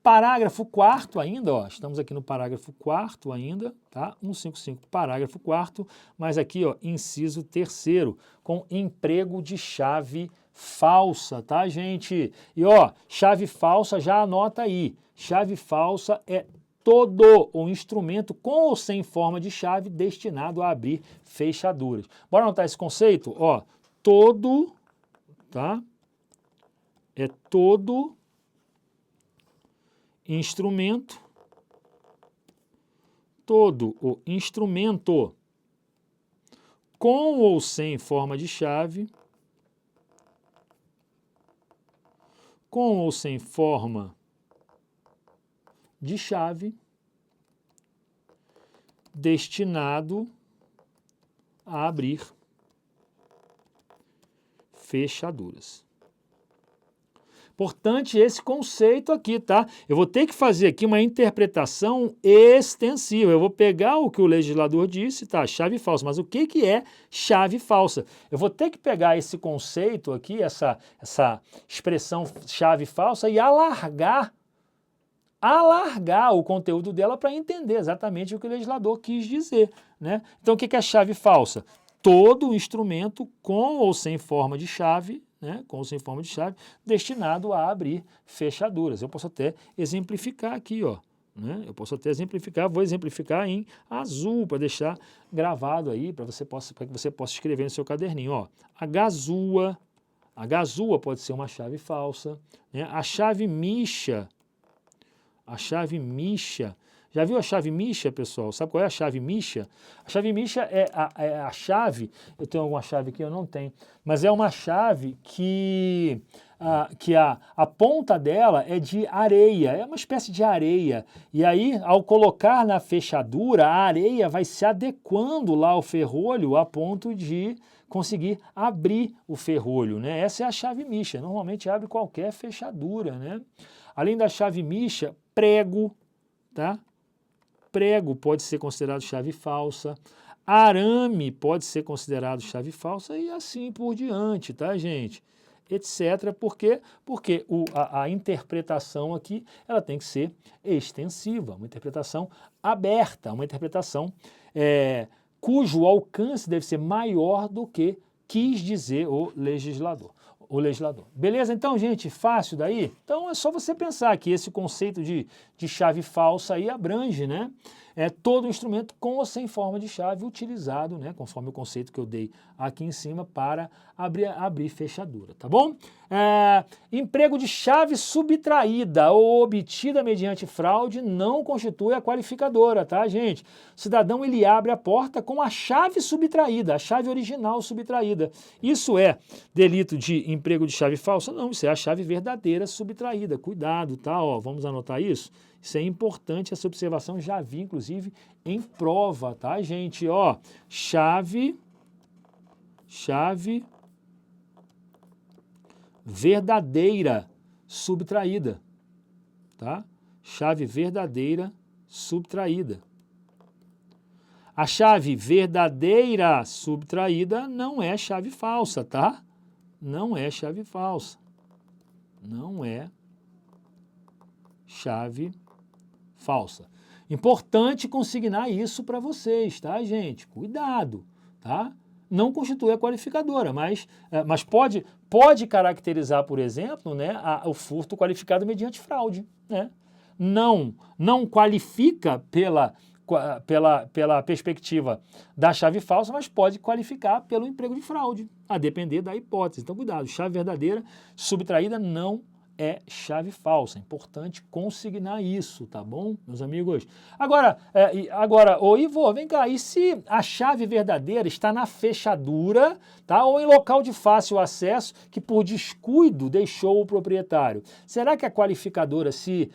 parágrafo 4º ainda, ó, estamos aqui no parágrafo 4º ainda, tá? 155, parágrafo 4º, mas aqui, ó, inciso 3º, com emprego de chave falsa, tá, gente? E, ó, chave falsa, já anota aí, chave falsa é todo o instrumento com ou sem forma de chave destinado a abrir fechaduras. Bora anotar esse conceito? Ó, todo, tá? É todo instrumento, todo o instrumento com ou sem forma de chave, com ou sem forma de chave, destinado a abrir fechaduras. Importante esse conceito aqui, tá? Eu vou ter que fazer aqui uma interpretação extensiva. Eu vou pegar o que o legislador disse, tá? Chave falsa. Mas o que é chave falsa? Eu vou ter que pegar esse conceito aqui, essa expressão chave falsa e alargar o conteúdo dela para entender exatamente o que o legislador quis dizer, né? Então, o que é chave falsa? Todo instrumento com ou sem forma de chave, né, com ou sem forma de chave, destinado a abrir fechaduras. Eu posso até exemplificar aqui, ó, né? Eu posso até exemplificar, vou exemplificar em azul para deixar gravado aí, para que você possa escrever no seu caderninho, ó. A gazua pode ser uma chave falsa, né? A chave micha, já viu a chave micha, pessoal? Sabe qual é a chave micha? A chave micha é a chave, eu tenho alguma chave aqui, eu não tenho, mas é uma chave que a ponta dela é de areia, é uma espécie de areia. E aí, ao colocar na fechadura, a areia vai se adequando lá ao ferrolho a ponto de conseguir abrir o ferrolho, né? Essa é a chave micha, normalmente abre qualquer fechadura, né? Além da chave micha, prego, tá? Prego pode ser considerado chave falsa. arame pode ser considerado chave falsa e assim por diante, tá, gente? Etc. Por quê? Porque a interpretação aqui ela tem que ser extensiva, uma interpretação aberta, uma interpretação cujo alcance deve ser maior do que quis dizer o legislador. Beleza? Então, gente, fácil daí? Então é só você pensar que esse conceito de chave falsa aí abrange, né? Todo instrumento com ou sem forma de chave utilizado, né? Conforme o conceito que eu dei aqui em cima para abrir fechadura, tá bom? Emprego de chave subtraída ou obtida mediante fraude não constitui a qualificadora, tá, gente? O cidadão, ele abre a porta com a chave subtraída, a chave original subtraída. Isso é delito de emprego de chave falsa? Não, isso é a chave verdadeira subtraída. Cuidado, tá? Ó, vamos anotar isso? Isso é importante, essa observação já vi, inclusive, em prova, tá, gente? Ó, chave verdadeira subtraída, tá? Chave verdadeira subtraída. A chave verdadeira subtraída não é chave falsa, tá? Não é chave falsa. Não é chave falsa. Importante consignar isso para vocês, tá, gente? Cuidado, tá? Não constitui a qualificadora, mas pode caracterizar, por exemplo, né, o furto qualificado mediante fraude, né? Não qualifica pela perspectiva da chave falsa, mas pode qualificar pelo emprego de fraude, a depender da hipótese. Então, cuidado, chave verdadeira subtraída não é chave falsa. É importante consignar isso, tá bom, meus amigos? Agora, ô Ivo, vem cá, e se a chave verdadeira está na fechadura, tá? Ou em local de fácil acesso que por descuido deixou o proprietário? Será que a qualificadora se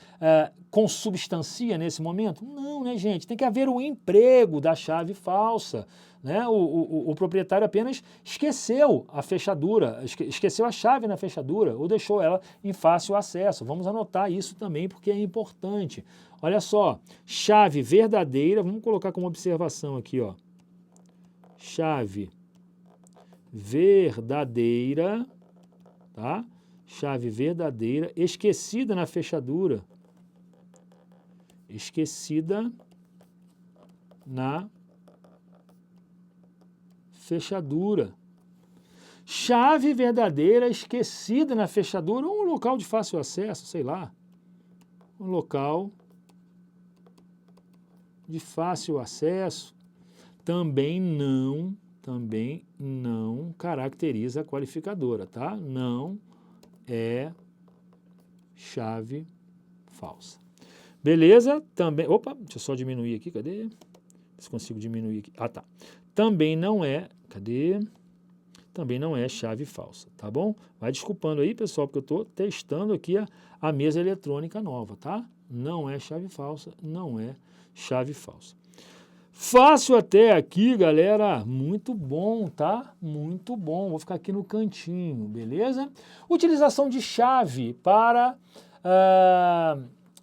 consubstancia nesse momento? Não, né, gente? Tem que haver o emprego da chave falsa. Né? O proprietário apenas esqueceu a fechadura, esqueceu a chave na fechadura ou deixou ela em fácil acesso. Vamos anotar isso também porque é importante. Olha só, chave verdadeira, vamos colocar como observação aqui, ó. Chave verdadeira, tá? Chave verdadeira, esquecida na fechadura. Esquecida na fechadura. Chave verdadeira esquecida na fechadura ou um local de fácil acesso, sei lá. Um local de fácil acesso também não caracteriza a qualificadora, tá? Não é chave falsa. Beleza? Também, opa, deixa eu só diminuir aqui, cadê? Se consigo diminuir aqui. Ah, tá. Também não é, também não é chave falsa, tá bom? Vai desculpando aí, pessoal, porque eu estou testando aqui a mesa eletrônica nova, tá? Não é chave falsa, não é chave falsa. Fácil até aqui, galera, muito bom, tá? Muito bom, vou ficar aqui no cantinho, beleza? Utilização de chave para...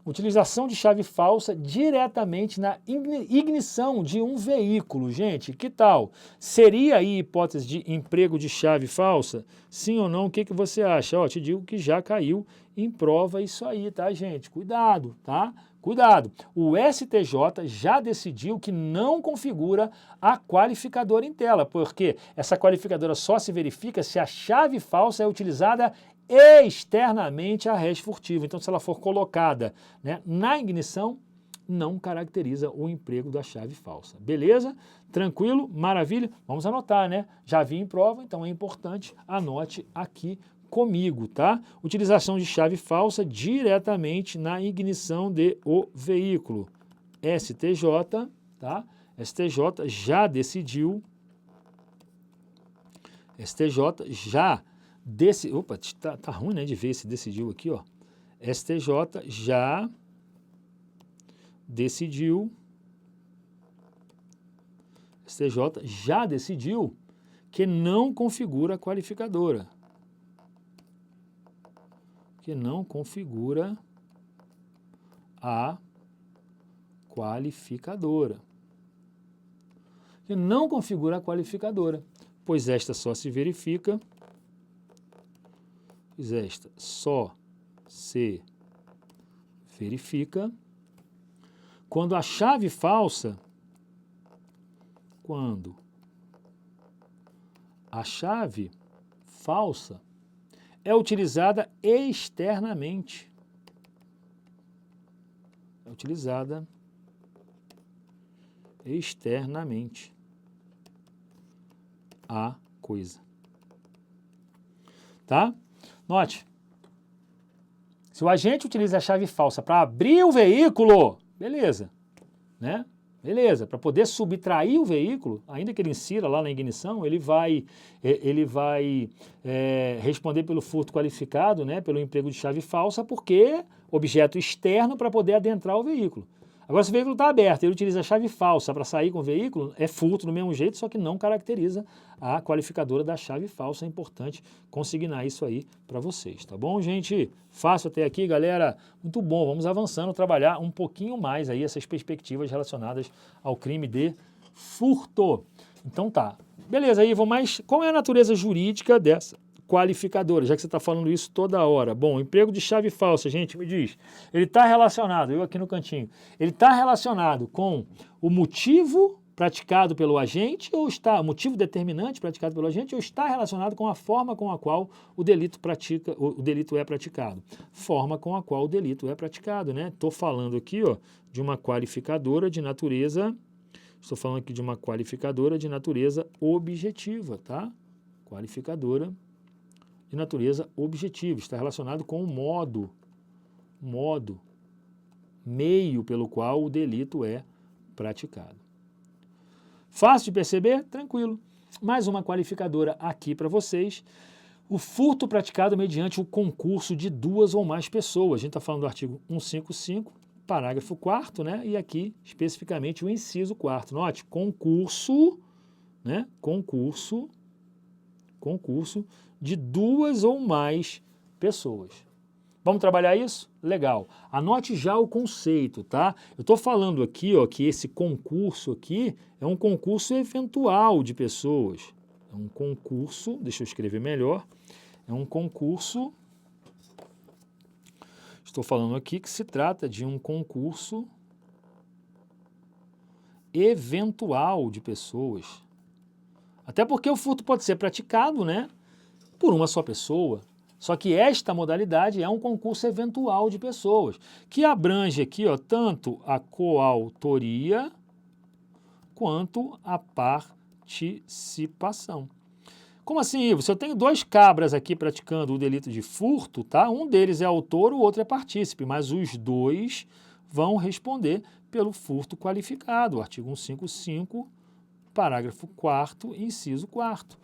utilização de chave falsa diretamente na ignição de um veículo. Gente, que tal? Seria aí hipótese de emprego de chave falsa? Sim ou não? O que você acha? Ó, te digo que já caiu em prova isso aí, tá, gente? Cuidado, tá? Cuidado. O STJ já decidiu que não configura a qualificadora em tela, porque essa qualificadora só se verifica se a chave falsa é utilizada externamente a res furtivo. Então, se ela for colocada, né, na ignição, não caracteriza o emprego da chave falsa. Beleza? Tranquilo? Maravilha? Vamos anotar, né? Já vi em prova, então é importante, anote aqui comigo, tá? Utilização de chave falsa diretamente na ignição de o veículo. STJ, tá? STJ já decidiu. STJ já opa, tá ruim, né, de ver se decidiu aqui, ó. STJ já decidiu. STJ já decidiu que não configura a qualificadora. Que não configura a qualificadora. que não configura a qualificadora, pois esta só se verifica, quando a chave falsa, é utilizada externamente. A coisa. Tá? Note. Se o agente utiliza a chave falsa para abrir o veículo, beleza, né? Beleza, para poder subtrair o veículo, ainda que ele insira lá na ignição, ele vai responder pelo furto qualificado, né, pelo emprego de chave falsa, porque objeto externo para poder adentrar o veículo. Agora, se o veículo está aberto e ele utiliza a chave falsa para sair com o veículo, é furto do mesmo jeito, só que não caracteriza a qualificadora da chave falsa. É importante consignar isso aí para vocês, tá bom, gente? Fácil até aqui, galera? Muito bom, vamos avançando, trabalhar um pouquinho mais aí essas perspectivas relacionadas ao crime de furto. Então tá, beleza, Ivo, mas qual é a natureza jurídica dessa qualificadora, já que você está falando isso toda hora? Bom, emprego de chave falsa, gente, me diz, ele está relacionado, eu aqui no cantinho, ele está relacionado com o motivo praticado pelo agente, ou está, o motivo determinante praticado pelo agente, ou está relacionado com a forma com a qual o delito é praticado? Forma com a qual o delito é praticado, né? Estou falando aqui, ó, de uma qualificadora de natureza, objetiva, tá? Qualificadora de natureza objetiva, está relacionado com o meio pelo qual o delito é praticado. Fácil de perceber? Tranquilo. Mais uma qualificadora aqui para vocês. O furto praticado mediante o concurso de 2 ou mais pessoas. A gente está falando do artigo 155, parágrafo 4º, né? E aqui, especificamente, o inciso 4º. Note, concurso, né? Concurso de 2 ou mais pessoas. Vamos trabalhar isso? Legal. Anote já o conceito, tá? Eu estou falando aqui, ó, que esse concurso aqui é um concurso eventual de pessoas. É um concurso, deixa eu escrever melhor, é um concurso, estou falando aqui que se trata de um concurso eventual de pessoas. Até porque o furto pode ser praticado, né, por uma só pessoa. Só que esta modalidade é um concurso eventual de pessoas, que abrange aqui, ó, tanto a coautoria quanto a participação. Como assim, Ivo? Se eu tenho 2 cabras aqui praticando o delito de furto, tá? Um deles é autor, o outro é partícipe, mas os 2 vão responder pelo furto qualificado, artigo 155, parágrafo 4º, inciso 4º.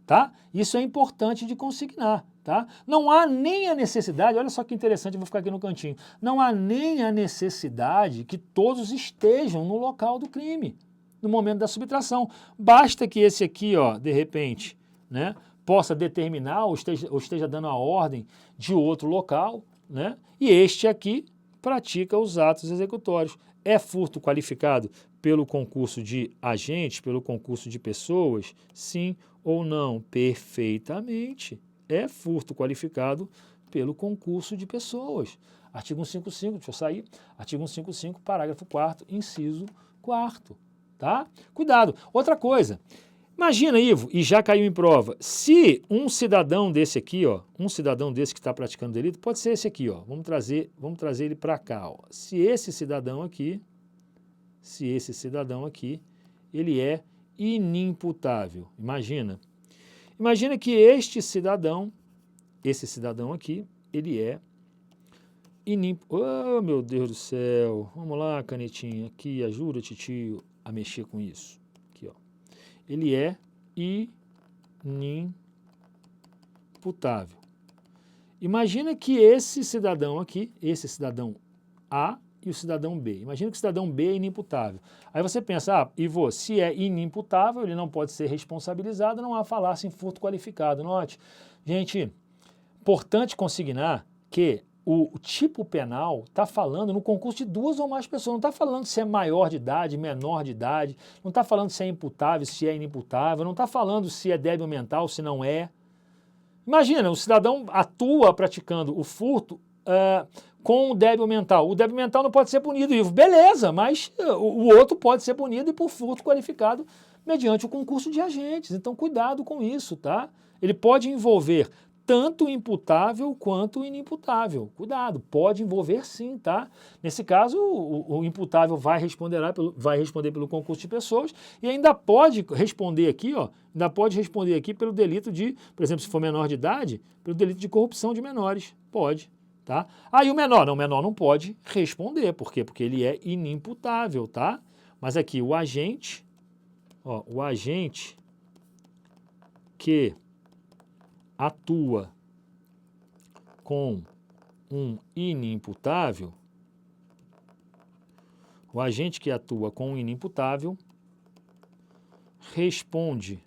Tá? Isso é importante de consignar, tá? Não há nem a necessidade, olha só que interessante, eu vou ficar aqui no cantinho, não há nem a necessidade que todos estejam no local do crime, no momento da subtração. Basta que esse aqui, ó, de repente, né, possa determinar ou esteja dando a ordem de outro local, né, e este aqui pratica os atos executórios. É furto qualificado pelo concurso de agentes, pelo concurso de pessoas? Sim ou não? Perfeitamente. É furto qualificado pelo concurso de pessoas. Artigo 155, deixa eu sair. Artigo 155, parágrafo 4º, inciso 4º. Tá? Cuidado. Outra coisa. Imagina, Ivo, e já caiu em prova, se um cidadão desse aqui, ó, um cidadão desse que está praticando delito, pode ser esse aqui, ó, vamos trazer ele para cá, ó. Se esse cidadão aqui, ele é inimputável, imagina que esse cidadão aqui, ele é inimputável. Oh, meu Deus do céu, vamos lá, canetinha, aqui, ajuda, titio, a mexer com isso. Ele é inimputável. Imagina que esse cidadão aqui, esse cidadão A e o cidadão B. Imagina que o cidadão B é inimputável. Aí você pensa, Ivo, se é inimputável, ele não pode ser responsabilizado, não há falar-se em furto qualificado. Note, gente, importante consignar que o tipo penal está falando no concurso de 2 ou mais pessoas, não está falando se é maior de idade, menor de idade, não está falando se é imputável, se é inimputável, não está falando se é débil mental, se não é. Imagina, o cidadão atua praticando o furto com o débil mental. O débil mental não pode ser punido, Ivo. Beleza, mas o outro pode ser punido e por furto qualificado mediante o concurso de agentes. Então, cuidado com isso, tá? Ele pode envolver tanto o imputável quanto o inimputável. Cuidado, pode envolver sim, tá? Nesse caso, o imputável vai responder pelo concurso de pessoas e ainda pode responder aqui, ó, pelo delito de, por exemplo, se for menor de idade, pelo delito de corrupção de menores. Pode, tá? Aí o menor não pode responder. Por quê? Porque ele é inimputável, tá? Mas aqui o agente que atua com um inimputável, responde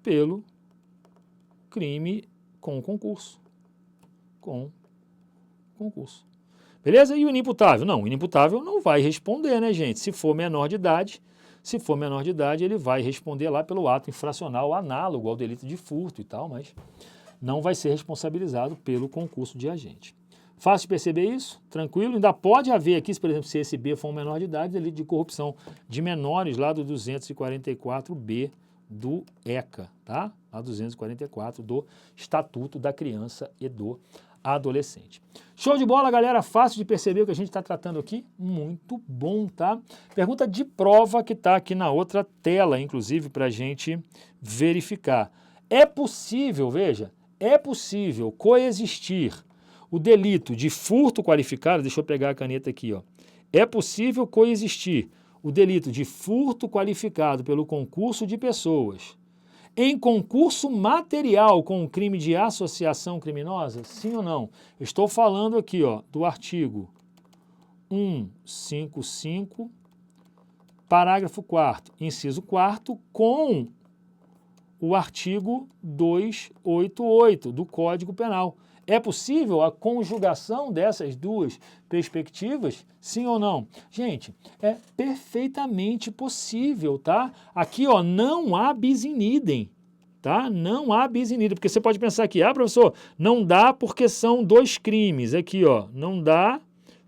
pelo crime com concurso. Beleza? E o inimputável? Não, o inimputável não vai responder, né, gente? Se for menor de idade, ele vai responder lá pelo ato infracional análogo ao delito de furto e tal, mas não vai ser responsabilizado pelo concurso de agente. Fácil de perceber isso? Tranquilo? Ainda pode haver aqui, por exemplo, se esse B for um menor de idade, delito de corrupção de menores lá do 244B do ECA, tá? Lá 244 do Estatuto da Criança e do Adolescente. Show de bola, galera. Fácil de perceber o que a gente está tratando aqui? Muito bom, tá? Pergunta de prova que está aqui na outra tela, inclusive, para a gente verificar. É possível, veja, coexistir o delito de furto qualificado, deixa eu pegar a caneta aqui, ó. É possível coexistir o delito de furto qualificado pelo concurso de pessoas em concurso material com o crime de associação criminosa? Sim ou não? Estou falando aqui, ó, do artigo 155, parágrafo 4º, inciso 4º, com o artigo 288 do Código Penal. É possível a conjugação dessas duas perspectivas? Sim ou não? Gente, é perfeitamente possível, tá? Aqui, ó, não há bis in idem, tá? Não há bis in idem, porque você pode pensar aqui, professor, não dá porque são 2 crimes. Aqui, ó, não dá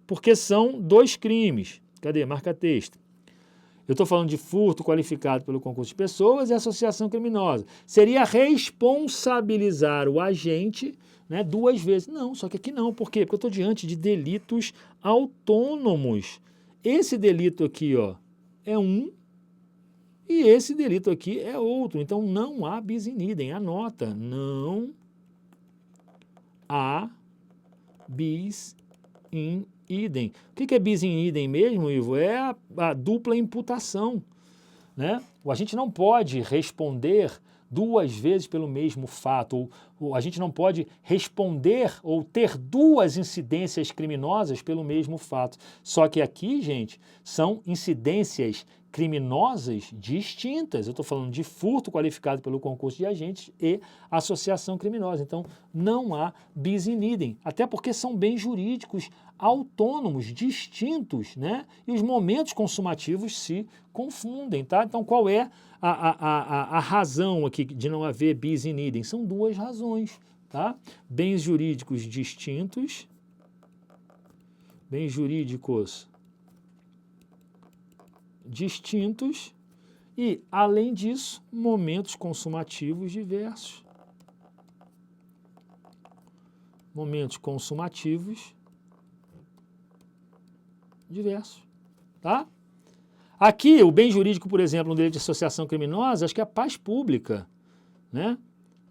porque são 2 crimes. Cadê? Marca texto. Eu estou falando de furto qualificado pelo concurso de pessoas e associação criminosa. Seria responsabilizar o agente, né, 2 vezes. Não, só que aqui não. Por quê? Porque eu estou diante de delitos autônomos. Esse delito aqui, ó, é um e esse delito aqui é outro. Então não há bis in idem. Anota, não há bis in idem. O que é bis in idem mesmo, Ivo? É a dupla imputação, né? A gente não pode responder 2 vezes pelo mesmo fato, ou a gente não pode responder ou ter 2 incidências criminosas pelo mesmo fato. Só que aqui, gente, são incidências criminosas distintas. Eu estou falando de furto qualificado pelo concurso de agentes e associação criminosa. Então, não há bis in idem, até porque são bens jurídicos autônomos, distintos, né? E os momentos consumativos se confundem, tá? Então, qual é a razão aqui de não haver bis in idem? São 2 razões, tá? Bens jurídicos distintos, e, além disso, momentos consumativos diversos. Momentos consumativos diversos, tá? Aqui, o bem jurídico, por exemplo, no delito de associação criminosa, acho que é a paz pública, né?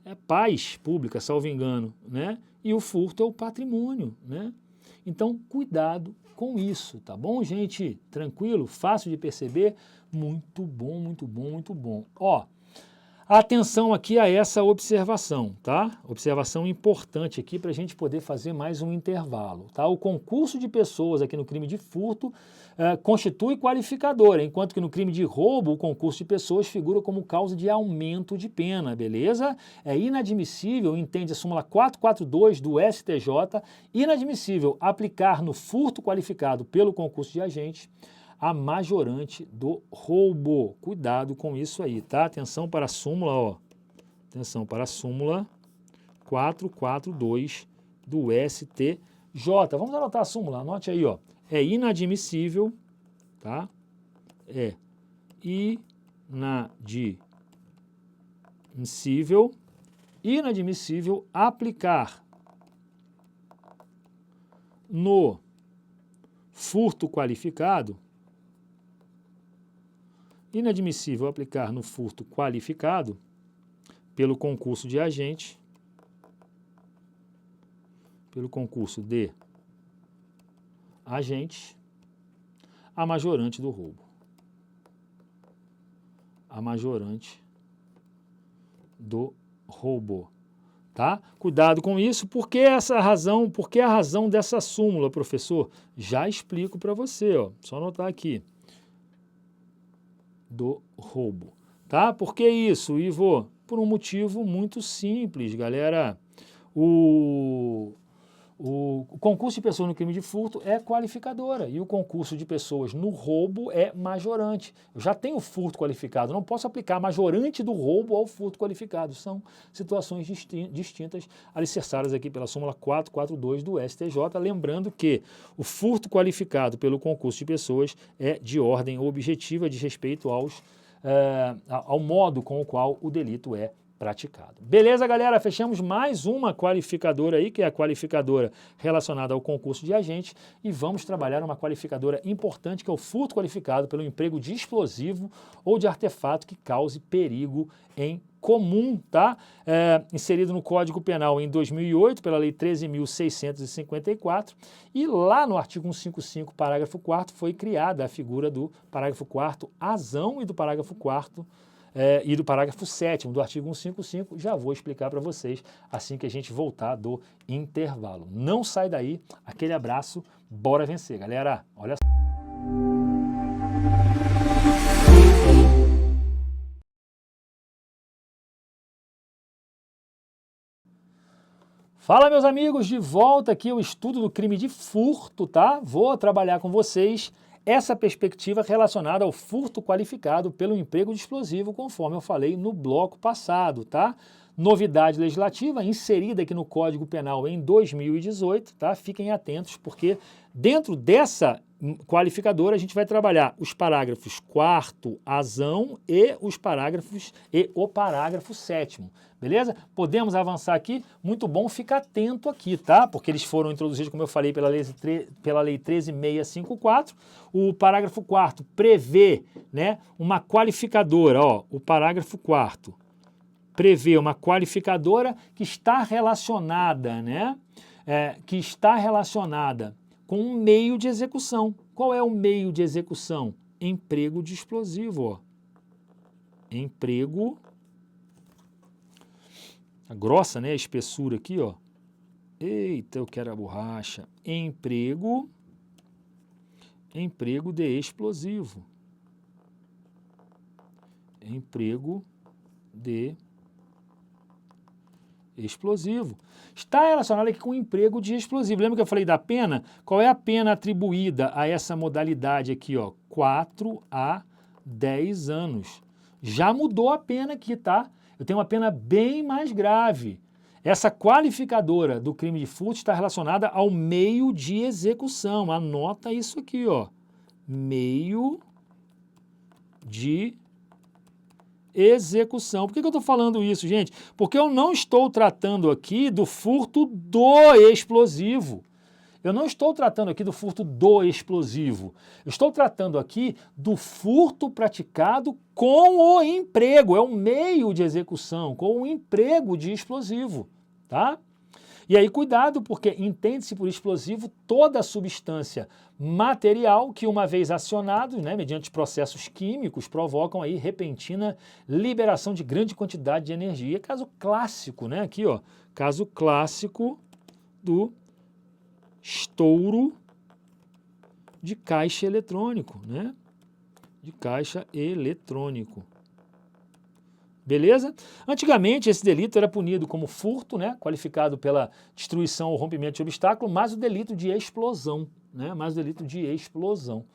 É paz pública, salvo engano, né? E o furto é o patrimônio, né? Então, cuidado com isso, tá bom, gente? Tranquilo? Fácil de perceber? Muito bom, muito bom, muito bom. Ó, Atenção aqui a essa observação, tá? Observação importante aqui para a gente poder fazer mais um intervalo, tá? O concurso de pessoas aqui no crime de furto constitui qualificadora, enquanto que no crime de roubo o concurso de pessoas figura como causa de aumento de pena, beleza? É inadmissível, entende a súmula 442 do STJ, inadmissível aplicar no furto qualificado pelo concurso de agentes a majorante do roubo. Cuidado com isso aí, tá? Atenção para a súmula, ó. Atenção para a súmula 442 do STJ. Vamos anotar a súmula, anote aí, ó. É inadmissível, tá? É inadmissível aplicar no furto qualificado, inadmissível aplicar no furto qualificado pelo concurso de agente, pelo concurso de agentes, a majorante do roubo. A majorante do roubo, tá? Cuidado com isso, por que a razão dessa súmula, professor? Já explico para você, ó. Só anotar aqui. Do roubo, tá? Por que isso, Ivo? Por um motivo muito simples, galera. O concurso de pessoas no crime de furto é qualificadora e o concurso de pessoas no roubo é majorante. Eu já tenho furto qualificado, não posso aplicar a majorante do roubo ao furto qualificado. São situações distintas, alicerçadas aqui pela súmula 442 do STJ. Lembrando que o furto qualificado pelo concurso de pessoas é de ordem objetiva, diz respeito ao modo com o qual o delito é praticado. Beleza, galera? Fechamos mais uma qualificadora aí, que é a qualificadora relacionada ao concurso de agente, e vamos trabalhar uma qualificadora importante, que é o furto qualificado pelo emprego de explosivo ou de artefato que cause perigo em comum, tá? Inserido no Código Penal em 2008, pela Lei 13.654, e lá no artigo 155, parágrafo 4º, foi criada a figura do parágrafo 4º, azão, e do parágrafo 4º, e do parágrafo 7º do artigo 155, já vou explicar para vocês assim que a gente voltar do intervalo. Não sai daí, aquele abraço, bora vencer, galera. Olha só. Fala, meus amigos, de volta aqui ao estudo do crime de furto, tá? Vou trabalhar com vocês essa perspectiva relacionada ao furto qualificado pelo emprego de explosivo, conforme eu falei no bloco passado, tá? Novidade legislativa inserida aqui no Código Penal em 2018, tá? Fiquem atentos, porque dentro dessa qualificadora a gente vai trabalhar os parágrafos 4º, azão, e o parágrafo 7º, beleza? Podemos avançar aqui, muito bom, fica atento aqui, tá? Porque eles foram introduzidos, como eu falei, pela Lei 13.654, o parágrafo 4º prevê, né, uma qualificadora, ó, o parágrafo 4º prevê uma qualificadora que está relacionada, né, com um meio de execução. Qual é o meio de execução? Emprego de explosivo, ó. Emprego, a grossa, né, a espessura aqui, ó. Eita, eu quero a borracha. Emprego de explosivo. Emprego de explosivo. Está relacionado aqui com o emprego de explosivo. Lembra que eu falei da pena? Qual é a pena atribuída a essa modalidade aqui, ó? 4 a 10 anos. Já mudou a pena aqui, tá? Eu tenho uma pena bem mais grave. Essa qualificadora do crime de furto está relacionada ao meio de execução. Anota isso aqui, ó. Meio de execução. Por que eu estou falando isso, gente? Porque eu não estou tratando aqui do furto do explosivo. Eu não estou tratando aqui do furto do explosivo. Eu estou tratando aqui do furto praticado com o emprego. É o meio de execução, com o emprego de explosivo, tá? E aí, cuidado, porque entende-se por explosivo toda substância material que, uma vez acionado, né, mediante processos químicos, provocam aí repentina liberação de grande quantidade de energia. Caso clássico, né, aqui, ó, caso clássico do estouro de caixa eletrônico, né? De caixa eletrônico. Beleza? Antigamente, esse delito era punido como furto, né? Qualificado pela destruição ou rompimento de obstáculo, mais o delito de explosão, né? Mais o delito de explosão.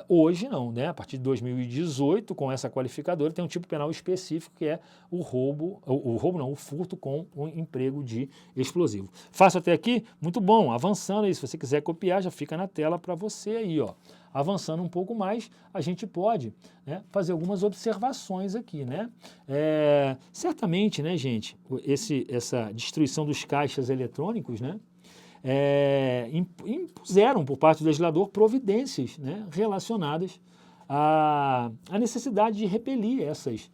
Hoje não, né? A partir de 2018, com essa qualificadora, tem um tipo penal específico que é o roubo, o furto com o emprego de explosivo. Faço até aqui? Muito bom, avançando aí, se você quiser copiar, já fica na tela para você aí, ó. Avançando um pouco mais, a gente pode, né, fazer algumas observações aqui, né? Certamente, né, gente, essa destruição dos caixas eletrônicos, né, impuseram por parte do legislador providências, né, relacionadas à necessidade de repelir essas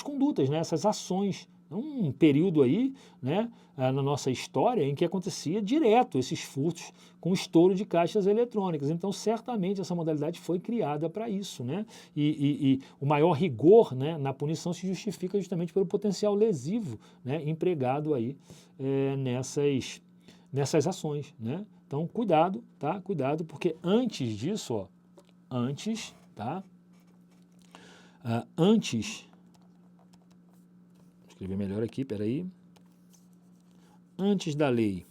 condutas, né, essas ações. Um período aí, né, na nossa história em que acontecia direto esses furtos com estouro de caixas eletrônicas. Então, certamente, essa modalidade foi criada para isso, né? E o maior rigor, né, na punição se justifica justamente pelo potencial lesivo, né, empregado aí nessas ações, né? Então, cuidado, tá? Cuidado, porque antes disso, ó, antes, escrever melhor aqui, peraí. Antes da lei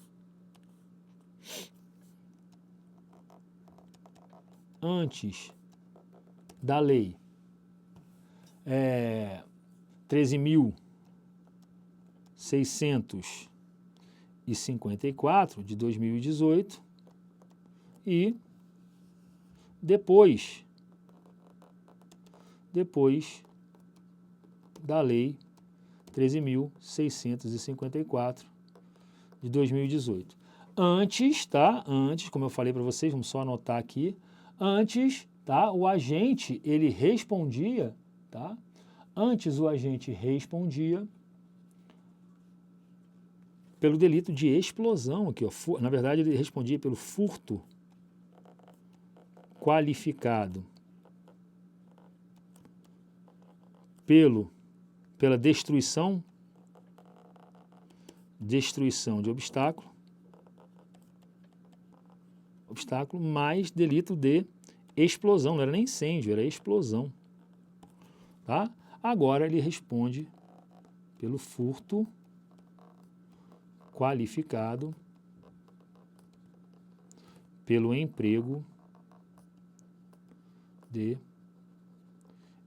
13.654 de 2018 e depois da lei 13.654 de 2018. Antes, tá? Antes, como eu falei para vocês, vamos só anotar aqui. Antes, tá? O agente, ele respondia, tá? Antes o agente respondia pelo delito de explosão aqui, ó. Na verdade, ele respondia pelo furto qualificado pela destruição de obstáculo mais delito de explosão, não era nem incêndio, era explosão, tá? Agora ele responde pelo furto qualificado pelo emprego de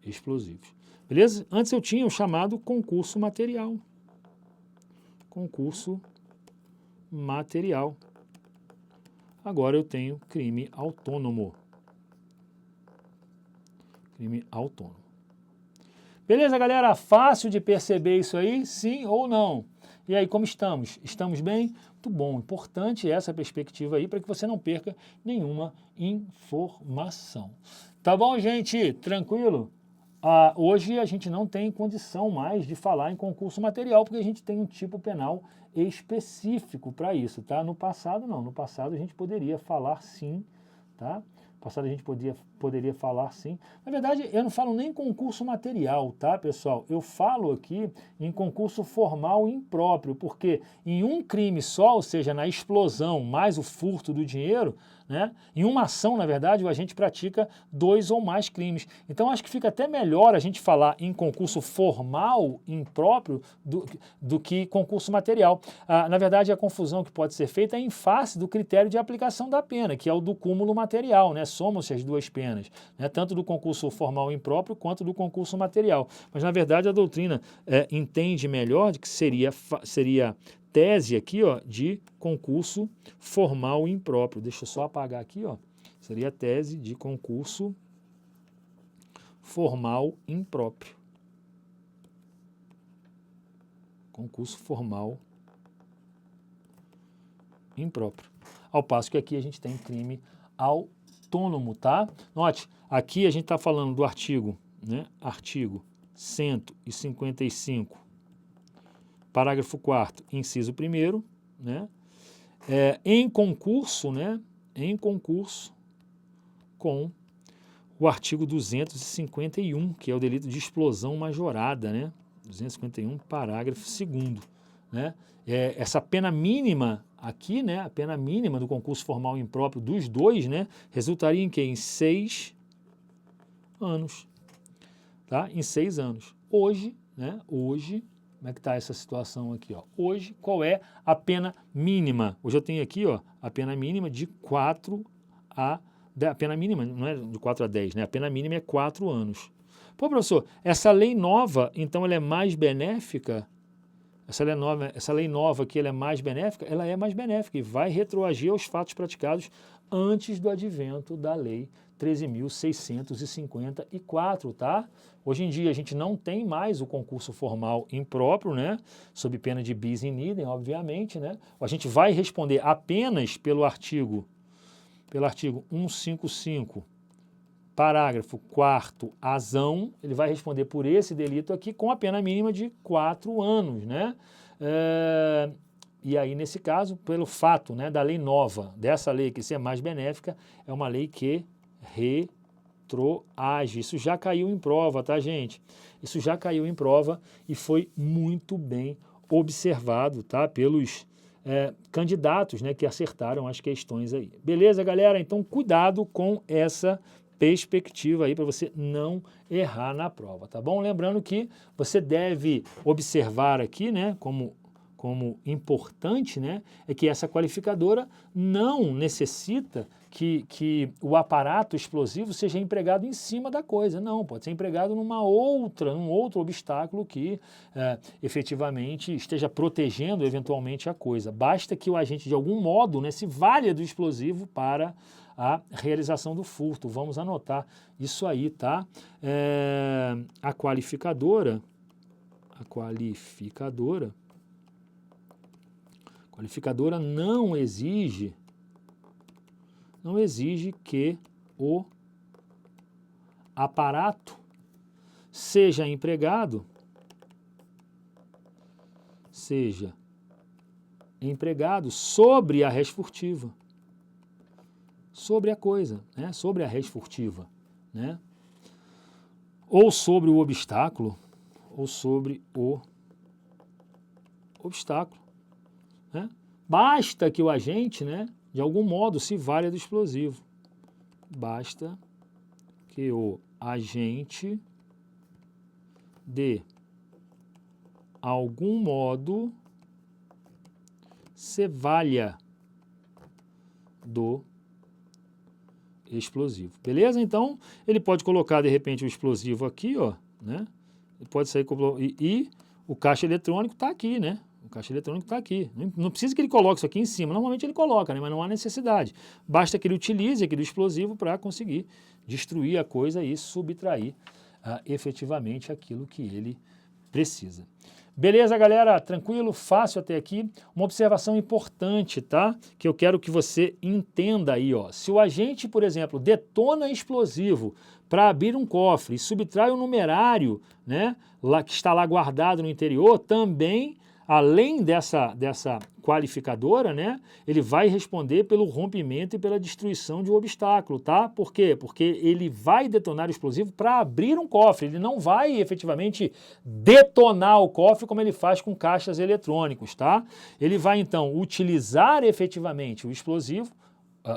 explosivos. Beleza? Antes eu tinha o chamado concurso material. Concurso material. Agora eu tenho crime autônomo. Crime autônomo. Beleza, galera? Fácil de perceber isso aí? Sim ou não? E aí, como estamos? Estamos bem? Muito bom. Importante essa perspectiva aí para que você não perca nenhuma informação. Tá bom, gente? Tranquilo? Hoje a gente não tem condição mais de falar em concurso material, porque a gente tem um tipo penal específico para isso, tá? No passado, não. No passado a gente poderia falar sim, tá? No passado a gente poderia falar sim. Na verdade, eu não falo nem concurso material, tá, pessoal? Eu falo aqui em concurso formal impróprio, porque em um crime só, ou seja, na explosão mais o furto do dinheiro, né? Em uma ação, na verdade, o agente pratica 2 ou mais crimes. Então, acho que fica até melhor a gente falar em concurso formal impróprio do que concurso material. Na verdade, a confusão que pode ser feita é em face do critério de aplicação da pena, que é o do cúmulo material, né? Somam-se as duas penas, né? Tanto do concurso formal impróprio quanto do concurso material. Mas, na verdade, a doutrina entende melhor de que seria tese aqui, ó, de concurso formal impróprio. Deixa eu só apagar aqui, ó. Seria tese de concurso formal impróprio. Concurso formal impróprio. Ao passo que aqui a gente tem crime autônomo, tá? Note, aqui a gente está falando do artigo, né? Artigo 155 parágrafo 4º, inciso 1º, né? Em concurso, né? Em concurso com o artigo 251, que é o delito de explosão majorada, né? 251, parágrafo 2º, né? Essa pena mínima aqui, né? A pena mínima do concurso formal impróprio dos dois, né? Resultaria em quê? Em 6 anos, tá? Em 6 anos. Hoje, né? Hoje, como é que está essa situação aqui, ó? Hoje, qual é a pena mínima? Hoje eu tenho aqui, ó, a pena mínima de 4 a... A pena mínima não é de 4 a 10, né? A pena mínima é 4 anos. Pô, professor, essa lei nova, então ela é mais benéfica? Essa lei nova aqui, ela é mais benéfica? Ela é mais benéfica e vai retroagir aos fatos praticados antes do advento da lei 13.654, tá? Hoje em dia a gente não tem mais o concurso formal impróprio, né? Sob pena de bis in idem, obviamente, né? A gente vai responder apenas pelo artigo 155, parágrafo 4º, azão, ele vai responder por esse delito aqui com a pena mínima de 4 anos, né? E aí, nesse caso, pelo fato, né, da lei nova, dessa lei que ser mais benéfica, é uma lei que retroage. Isso já caiu em prova, tá, gente? Isso já caiu em prova e foi muito bem observado, tá, pelos candidatos, né, que acertaram as questões aí. Beleza, galera? Então, cuidado com essa perspectiva aí para você não errar na prova, tá bom? Lembrando que você deve observar aqui, né, como importante, né, é que essa qualificadora não necessita que o aparato explosivo seja empregado em cima da coisa. Não, pode ser empregado num outro obstáculo que efetivamente esteja protegendo eventualmente a coisa. Basta que o agente, de algum modo, né, se valha do explosivo para a realização do furto. Vamos anotar isso aí, tá? A qualificadora não exige que o aparato seja empregado sobre a res furtiva, sobre a coisa, né? Sobre a res furtiva, né? Ou sobre o obstáculo, ou sobre o obstáculo, né? Basta que o agente, né, de algum modo se valha do explosivo. Basta que o agente de algum modo se valha do explosivo. Beleza? Então, ele pode colocar, de repente, o explosivo aqui, ó, né? Ele pode sair e o caixa eletrônico está aqui, né? O caixa eletrônico está aqui. Não precisa que ele coloque isso aqui em cima. Normalmente ele coloca, né? Mas não há necessidade. Basta que ele utilize aqui do explosivo para conseguir destruir a coisa e subtrair efetivamente aquilo que ele precisa. Beleza, galera? Tranquilo? Fácil até aqui? Uma observação importante, tá? Que eu quero que você entenda aí, ó. Se o agente, por exemplo, detona explosivo para abrir um cofre e subtrai o numerário, né, lá, que está lá guardado no interior, também, além dessa qualificadora, né, ele vai responder pelo rompimento e pela destruição de um obstáculo, tá? Por quê? Porque ele vai detonar o explosivo para abrir um cofre, ele não vai efetivamente detonar o cofre como ele faz com caixas eletrônicos, tá? Ele vai então utilizar efetivamente o explosivo,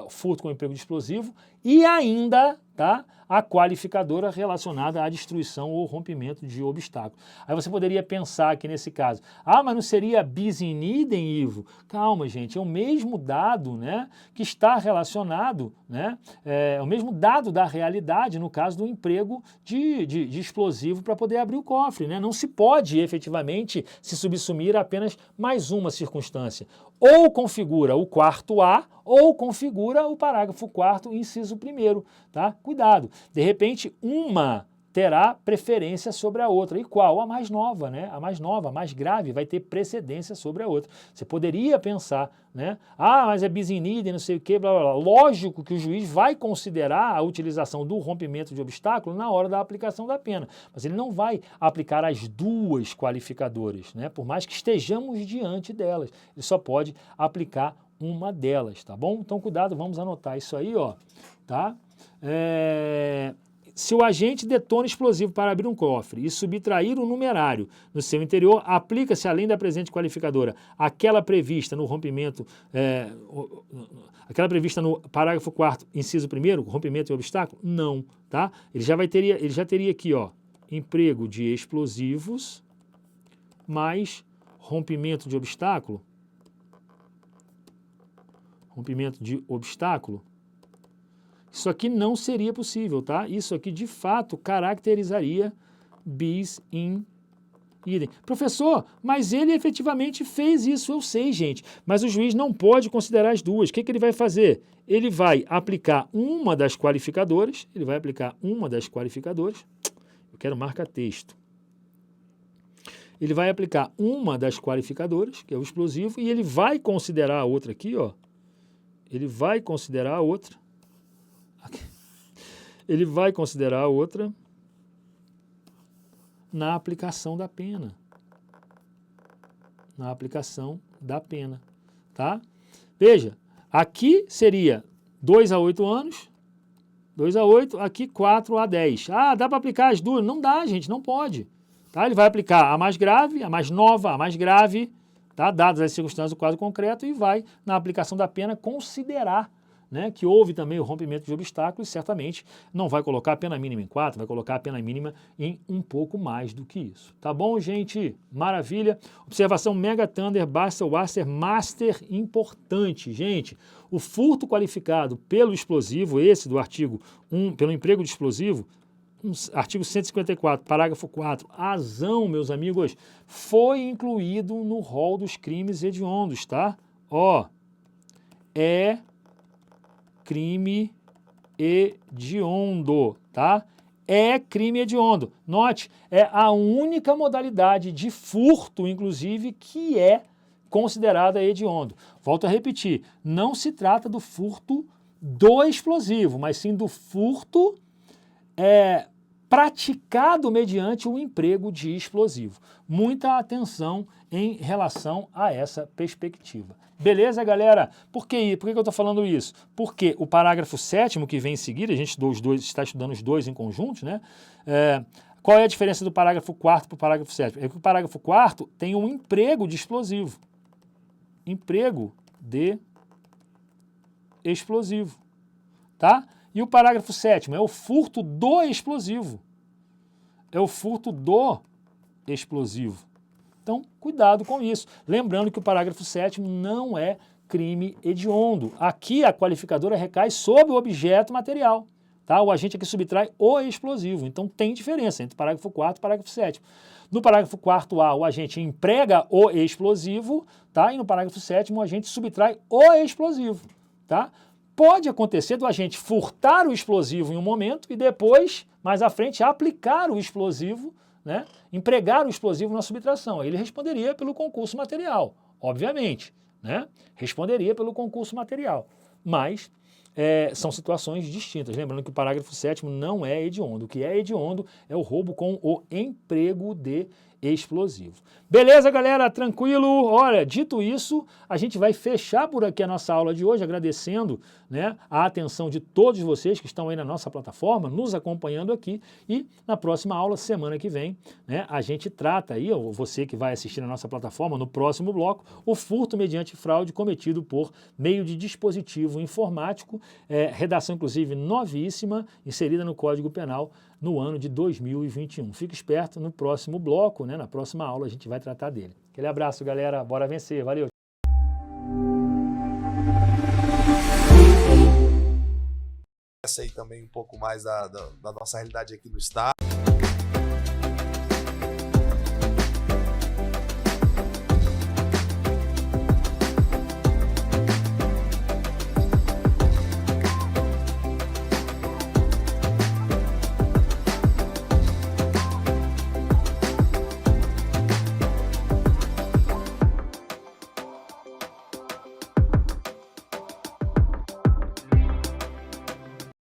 furto com emprego de explosivo, e ainda, tá, a qualificadora relacionada à destruição ou rompimento de obstáculo. Aí você poderia pensar aqui nesse caso, mas não seria bis in idem, Ivo? Calma, gente, é o mesmo dado, né, que está relacionado, né, é o mesmo dado da realidade no caso do emprego de explosivo para poder abrir o cofre, né? Não se pode efetivamente se subsumir a apenas mais uma circunstância. Ou configura o quarto A, ou configura o parágrafo 4º, inciso 1º, tá? Cuidado. De repente, uma terá preferência sobre a outra. E qual? A mais nova, né? A mais nova, a mais grave, vai ter precedência sobre a outra. Você poderia pensar, né? Ah, mas é bis in idem, não sei o quê, blá, blá, blá. Lógico que o juiz vai considerar a utilização do rompimento de obstáculo na hora da aplicação da pena, mas ele não vai aplicar as duas qualificadoras, né? Por mais que estejamos diante delas. Ele só pode aplicar uma delas, tá bom? Então, cuidado, vamos anotar isso aí, ó, tá? Se o agente detona explosivo para abrir um cofre e subtrair um numerário no seu interior, aplica-se, além da presente qualificadora, aquela prevista no rompimento, aquela prevista no parágrafo 4º, inciso 1º, rompimento e obstáculo? Não, tá? Ele já teria aqui, ó, emprego de explosivos mais rompimento de obstáculo. Rompimento de obstáculo. Isso aqui não seria possível, tá? Isso aqui, de fato, caracterizaria bis in idem. Professor, mas ele efetivamente fez isso, eu sei, gente. Mas o juiz não pode considerar as duas. O que ele vai fazer? Ele vai aplicar uma das qualificadoras. Eu quero marca-texto. Ele vai aplicar uma das qualificadoras, que é o explosivo, e ele vai considerar a outra aqui, ó. Ele vai considerar a outra na aplicação da pena. Tá? Veja, aqui seria 2 a 8 anos, 2 a 8, aqui 4 a 10. Ah, dá para aplicar as duas? Não dá, gente, não pode. Tá? Ele vai aplicar a mais grave, a mais nova, a mais grave, tá? Dadas as circunstâncias do quadro concreto, e vai, na aplicação da pena, considerar, né, que houve também o rompimento de obstáculos. Certamente não vai colocar a pena mínima em 4, vai colocar a pena mínima em um pouco mais do que isso. Tá bom, gente? Maravilha. Observação Mega Thunder Basel Wasser Master importante, gente. O furto qualificado pelo explosivo, esse do artigo 1, pelo emprego de explosivo, artigo 154, parágrafo 4, azão, meus amigos, foi incluído no rol dos crimes hediondos, tá? Ó, é crime hediondo, tá? É crime hediondo. Note, é a única modalidade de furto, inclusive, que é considerada hediondo. Volto a repetir, não se trata do furto do explosivo, mas sim do furto praticado mediante o emprego de explosivo. Muita atenção em relação a essa perspectiva. Beleza, galera? Por que eu estou falando isso? Porque o parágrafo 7º que vem em seguida, a gente está estudando os dois em conjunto, né? Qual é a diferença do parágrafo 4º para o parágrafo 7º? É que o parágrafo 4º tem um emprego de explosivo. Emprego de explosivo, tá? E o parágrafo 7º é o furto do explosivo. Então, cuidado com isso. Lembrando que o parágrafo 7º não é crime hediondo. Aqui a qualificadora recai sobre o objeto material. Tá? O agente aqui subtrai o explosivo. Então tem diferença entre o parágrafo 4º e o parágrafo 7º. No parágrafo 4º, o agente emprega o explosivo, tá? E no parágrafo 7º, o agente subtrai o explosivo. Tá? Pode acontecer do agente furtar o explosivo em um momento e depois, mais à frente, aplicar o explosivo, né? Empregar o explosivo na subtração. Ele responderia pelo concurso material, obviamente, né? Responderia pelo concurso material. Mas são situações distintas. Lembrando que o parágrafo 7º não é hediondo. O que é hediondo é o roubo com o emprego de explosivo. Beleza, galera? Tranquilo? Olha, dito isso, a gente vai fechar por aqui a nossa aula de hoje, agradecendo, né, a atenção de todos vocês que estão aí na nossa plataforma, nos acompanhando aqui, e na próxima aula, semana que vem, né, a gente trata aí, ou você que vai assistir na nossa plataforma, no próximo bloco, o furto mediante fraude cometido por meio de dispositivo informático, redação inclusive novíssima, inserida no Código Penal no ano de 2021. Fique esperto, no próximo bloco, né, na próxima aula, a gente vai tratar dele. Aquele abraço, galera. Bora vencer. Valeu. Essa aí também um pouco mais da nossa realidade aqui no estado.